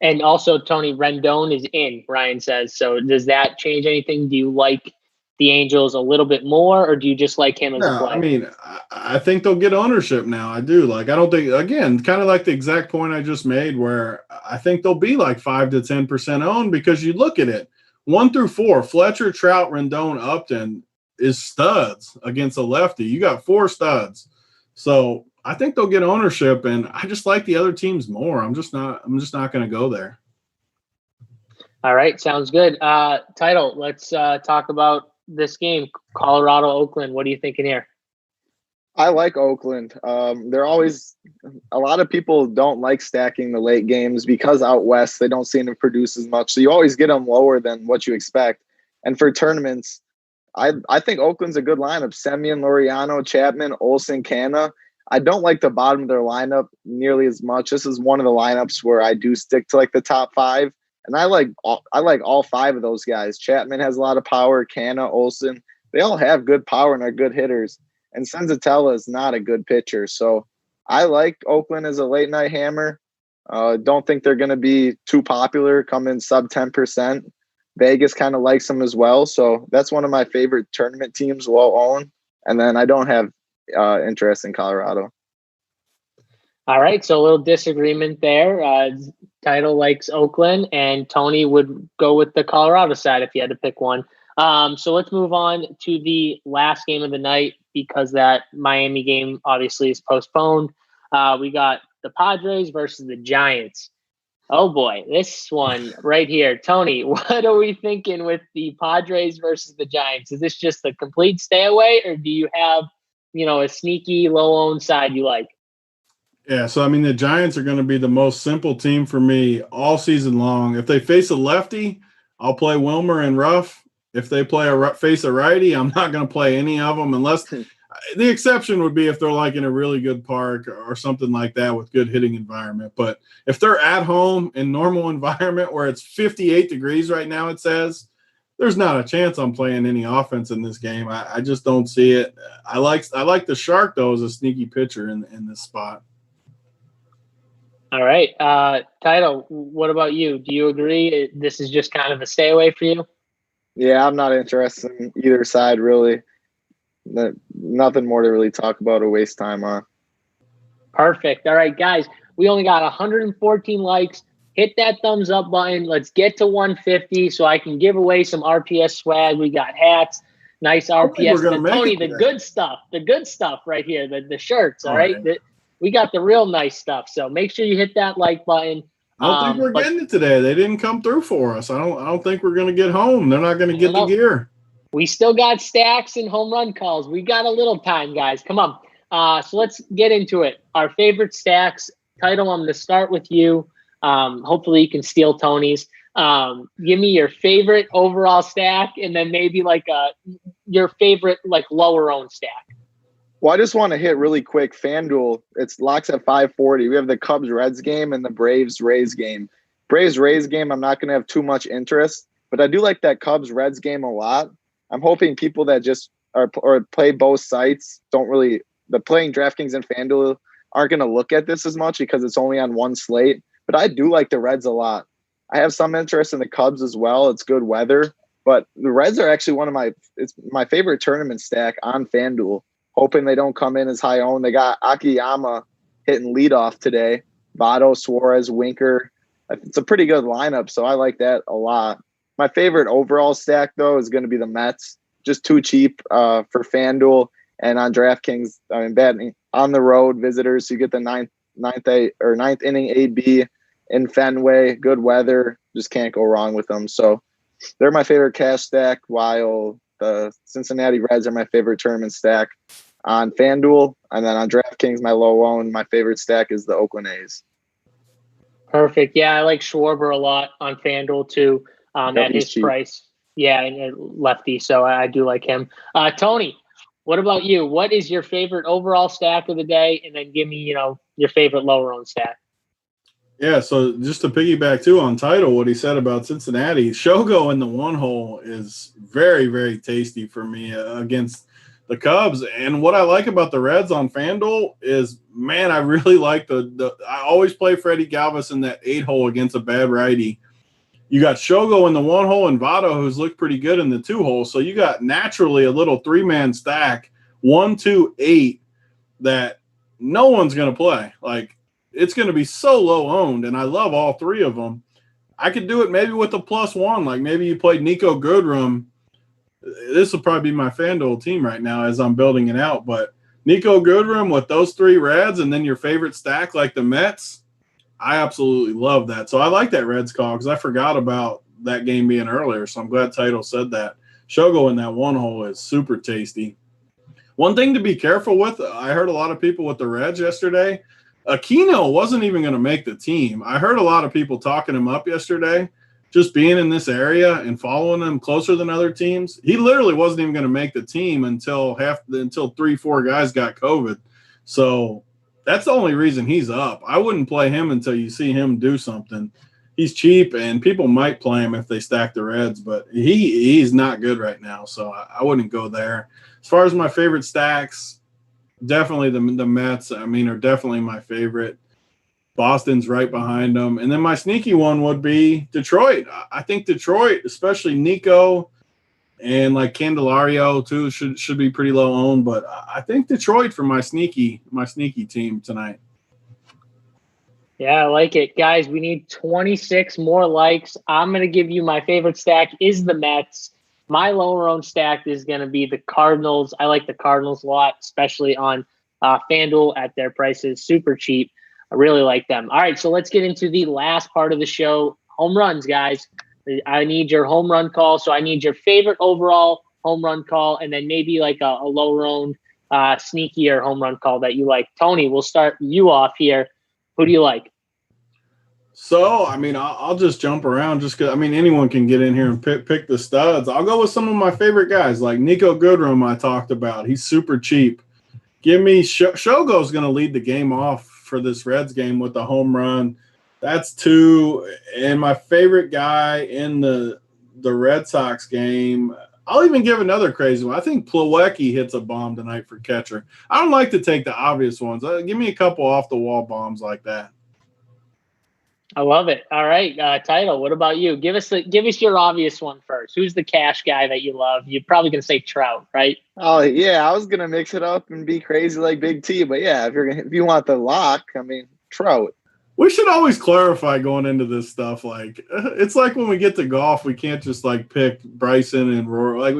And also, Tony, Rendon is in, Ryan says. So does that change anything? Do you like the Angels a little bit more, or do you just like him as a player? I mean, I think they'll get ownership now. I do. Like, I don't think, again, kind of like the exact point I just made, where I think they'll be like 5 to 10% owned, because you look at it, 1 through 4, Fletcher, Trout, Rendon, Upton is studs against a lefty. You got 4 studs. So I think they'll get ownership, and I just like the other teams more. I'm just not going to go there. All right, sounds good. Title, let's talk about this game, Colorado, Oakland. What are you thinking here? I like Oakland. They're always – a lot of people don't like stacking the late games because out west they don't seem to produce as much. So you always get them lower than what you expect. And for tournaments, I think Oakland's a good lineup. Semien, Laureano, Chapman, Olsen, Canna. I don't like the bottom of their lineup nearly as much. This is one of the lineups where I do stick to like the top 5. And I like all 5 of those guys. Chapman has a lot of power. Canna, Olsen, they all have good power and are good hitters. And Senzatella is not a good pitcher. So I like Oakland as a late night hammer. Don't think they're going to be too popular, come in sub 10%. Vegas kind of likes them as well. So that's one of my favorite tournament teams we'll own. And then I don't have interest in Colorado. All right. So a little disagreement there. Title likes Oakland, and Tony would go with the Colorado side if you had to pick one. So let's move on to the last game of the night, because that Miami game obviously is postponed. We got the Padres versus the Giants. Oh boy, this one right here. Tony, what are we thinking with the Padres versus the Giants? Is this just a complete stay away, or do you have, a sneaky low-owned side you like? Yeah, so, I mean, the Giants are going to be the most simple team for me all season long. If they face a lefty, I'll play Wilmer and Ruff. If they face a righty, I'm not going to play any of them, unless the exception would be if they're like in a really good park or something like that with good hitting environment. But if they're at home in normal environment where it's 58 degrees right now, it says, there's not a chance I'm playing any offense in this game. I just don't see it. I like the Shark, though, as a sneaky pitcher in this spot. All right. Title, what about you? Do you agree this is just kind of a stay away for you? Yeah, I'm not interested in either side, really. Nothing more to really talk about or waste time on. Perfect. All right, guys. We only got 114 likes. Hit that thumbs up button. Let's get to 150 so I can give away some RPS swag. We got hats, nice RPS. Tony, the good stuff right here, the shirts, all right? We got the real nice stuff. So make sure you hit that like button. I don't think we're getting it today. They didn't come through for us. I don't think we're going to get home. They're not going to get the gear. We still got stacks and home run calls. We got a little time, guys. Come on. So let's get into it. Our favorite stacks. Title, I'm going to start with you. Hopefully you can steal Tony's. Give me your favorite overall stack, and then maybe like your favorite like lower owned stack. Well, I just want to hit really quick. FanDuel, it's locks at 540. We have the Cubs-Reds game and the Braves-Rays game. Braves-Rays game, I'm not going to have too much interest, but I do like that Cubs-Reds game a lot. I'm hoping people that just are or play both sites the playing DraftKings and FanDuel aren't going to look at this as much because it's only on one slate. But I do like the Reds a lot. I have some interest in the Cubs as well. It's good weather, but the Reds are actually it's my favorite tournament stack on FanDuel. Hoping they don't come in as high owned. They got Akiyama hitting leadoff today. Votto, Suarez, Winker. It's a pretty good lineup, so I like that a lot. My favorite overall stack, though, is going to be the Mets. Just too cheap for FanDuel and on DraftKings. I mean, betting on the road visitors. So you get the ninth inning AB in Fenway. Good weather. Just can't go wrong with them. So they're my favorite cash stack, while the Cincinnati Reds are my favorite tournament stack on FanDuel. And then on DraftKings, my low owned, my favorite stack is the Oakland A's. Perfect. Yeah, I like Schwarber a lot on FanDuel too at his cheap price. Yeah, and lefty, so I do like him. Tony, what about you? What is your favorite overall stack of the day? And then give me, your favorite lower owned stack. Yeah, so just to piggyback too on Title, what he said about Cincinnati, Shogo in the one hole is very, very tasty for me against the Cubs. And what I like about the Reds on FanDuel is, man, I really like I always play Freddie Galvis in that 8 hole against a bad righty. You got Shogo in the 1 hole and Votto, who's looked pretty good in the 2 hole. So you got naturally a little 3-man stack, 1, 2, 8, that no one's going to play. Like, it's going to be so low owned, and I love all 3 of them. I could do it maybe with a +1, like maybe you played Nico Goodrum. This will probably be my FanDuel team right now as I'm building it out, but Nico Goodrum with those 3 Reds and then your favorite stack like the Mets, I absolutely love that. So I like that Reds call because I forgot about that game being earlier, so I'm glad Title said that. Shogo in that 1 hole is super tasty. One thing to be careful with, I heard a lot of people with the Reds yesterday, Aquino wasn't even going to make the team. I heard a lot of people talking him up yesterday, just being in this area and following him closer than other teams. He literally wasn't even going to make the team until 3-4 guys got COVID. So that's the only reason he's up. I wouldn't play him until you see him do something. He's cheap, and people might play him if they stack the Reds, but he's not good right now, so I wouldn't go there. As far as my favorite stacks, definitely the Mets, are definitely my favorite. Boston's right behind them. And then my sneaky one would be Detroit. I think Detroit, especially Nico and like Candelario too, should be pretty low owned. But I think Detroit for my sneaky team tonight. Yeah, I like it. Guys, we need 26 more likes. I'm going to give you my favorite stack is the Mets. My lower owned stack is going to be the Cardinals. I like the Cardinals a lot, especially on FanDuel at their prices. Super cheap. I really like them. All right, so let's get into the last part of the show. Home runs, guys. I need your home run call. So I need your favorite overall home run call and then maybe like a lower owned sneakier home run call that you like. Tony, we'll start you off here. Who do you like? So, I'll just jump around just because, anyone can get in here and pick the studs. I'll go with some of my favorite guys, like Nico Goodrum I talked about. He's super cheap. Give me Shogo's going to lead the game off for this Reds game with the home run. That's 2. And my favorite guy in the Red Sox game, I'll even give another crazy one. I think Plawecki hits a bomb tonight for catcher. I don't like to take the obvious ones. Give me a couple off-the-wall bombs like that. I love it. All right, Title. What about you? Give us your obvious one first. Who's the cash guy that you love? You're probably gonna say Trout, right? Oh yeah, I was gonna mix it up and be crazy like Big T, but yeah, if you want the lock, Trout. We should always clarify going into this stuff. Like it's like when we get to golf, we can't just like pick Bryson and Rory.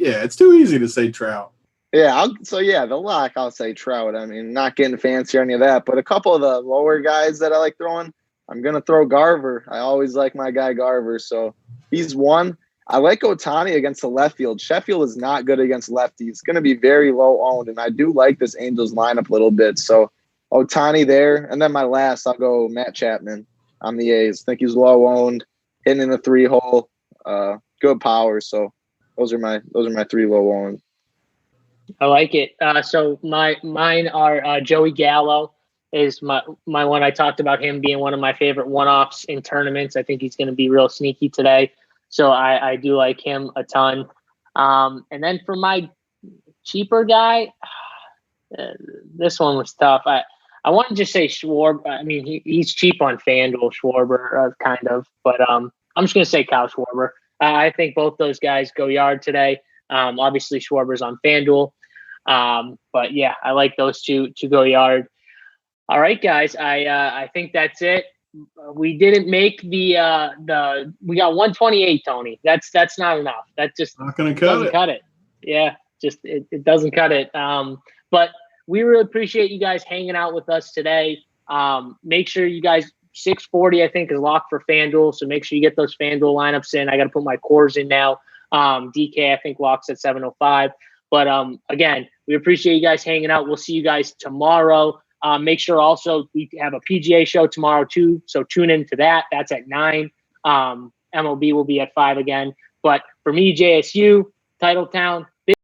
It's too easy to say Trout. Yeah, the lock, I'll say Trout. Not getting fancy or any of that, but a couple of the lower guys that I like throwing. I'm going to throw Garver. I always like my guy Garver, so he's 1. I like Ohtani against the left field. Sheffield is not good against lefties. It's going to be very low owned, and I do like this Angels lineup a little bit. So Ohtani there, and then my last, I'll go Matt Chapman on the A's. I think he's low owned. hitting in the 3-hole, good power. So those are my 3 low ones. I like it. So mine are Joey Gallo is my one. I talked about him being one of my favorite one-offs in tournaments. I think he's going to be real sneaky today. So I do like him a ton. And then for my cheaper guy, this one was tough. I want to just say Schwarber. I mean, he's cheap on FanDuel, Schwarber, kind of. But I'm just going to say Kyle Schwarber. I think both those guys go yard today. Obviously, Schwarber's on FanDuel. But yeah, I like those two to go yard. All right, guys. I think that's it. We didn't make we got 128, Tony. That's not enough. That just Not going to doesn't cut it. Yeah, just it doesn't cut it. But we really appreciate you guys hanging out with us today. Make sure you guys 640, I think, is locked for FanDuel. So make sure you get those FanDuel lineups in. I got to put my cores in now. DK, I think, locks at 705. But again, we appreciate you guys hanging out. We'll see you guys tomorrow. Make sure also we have a PGA show tomorrow too. So tune into that. That's at 9. MLB will be at 5 again. But for me, JSU, Titletown,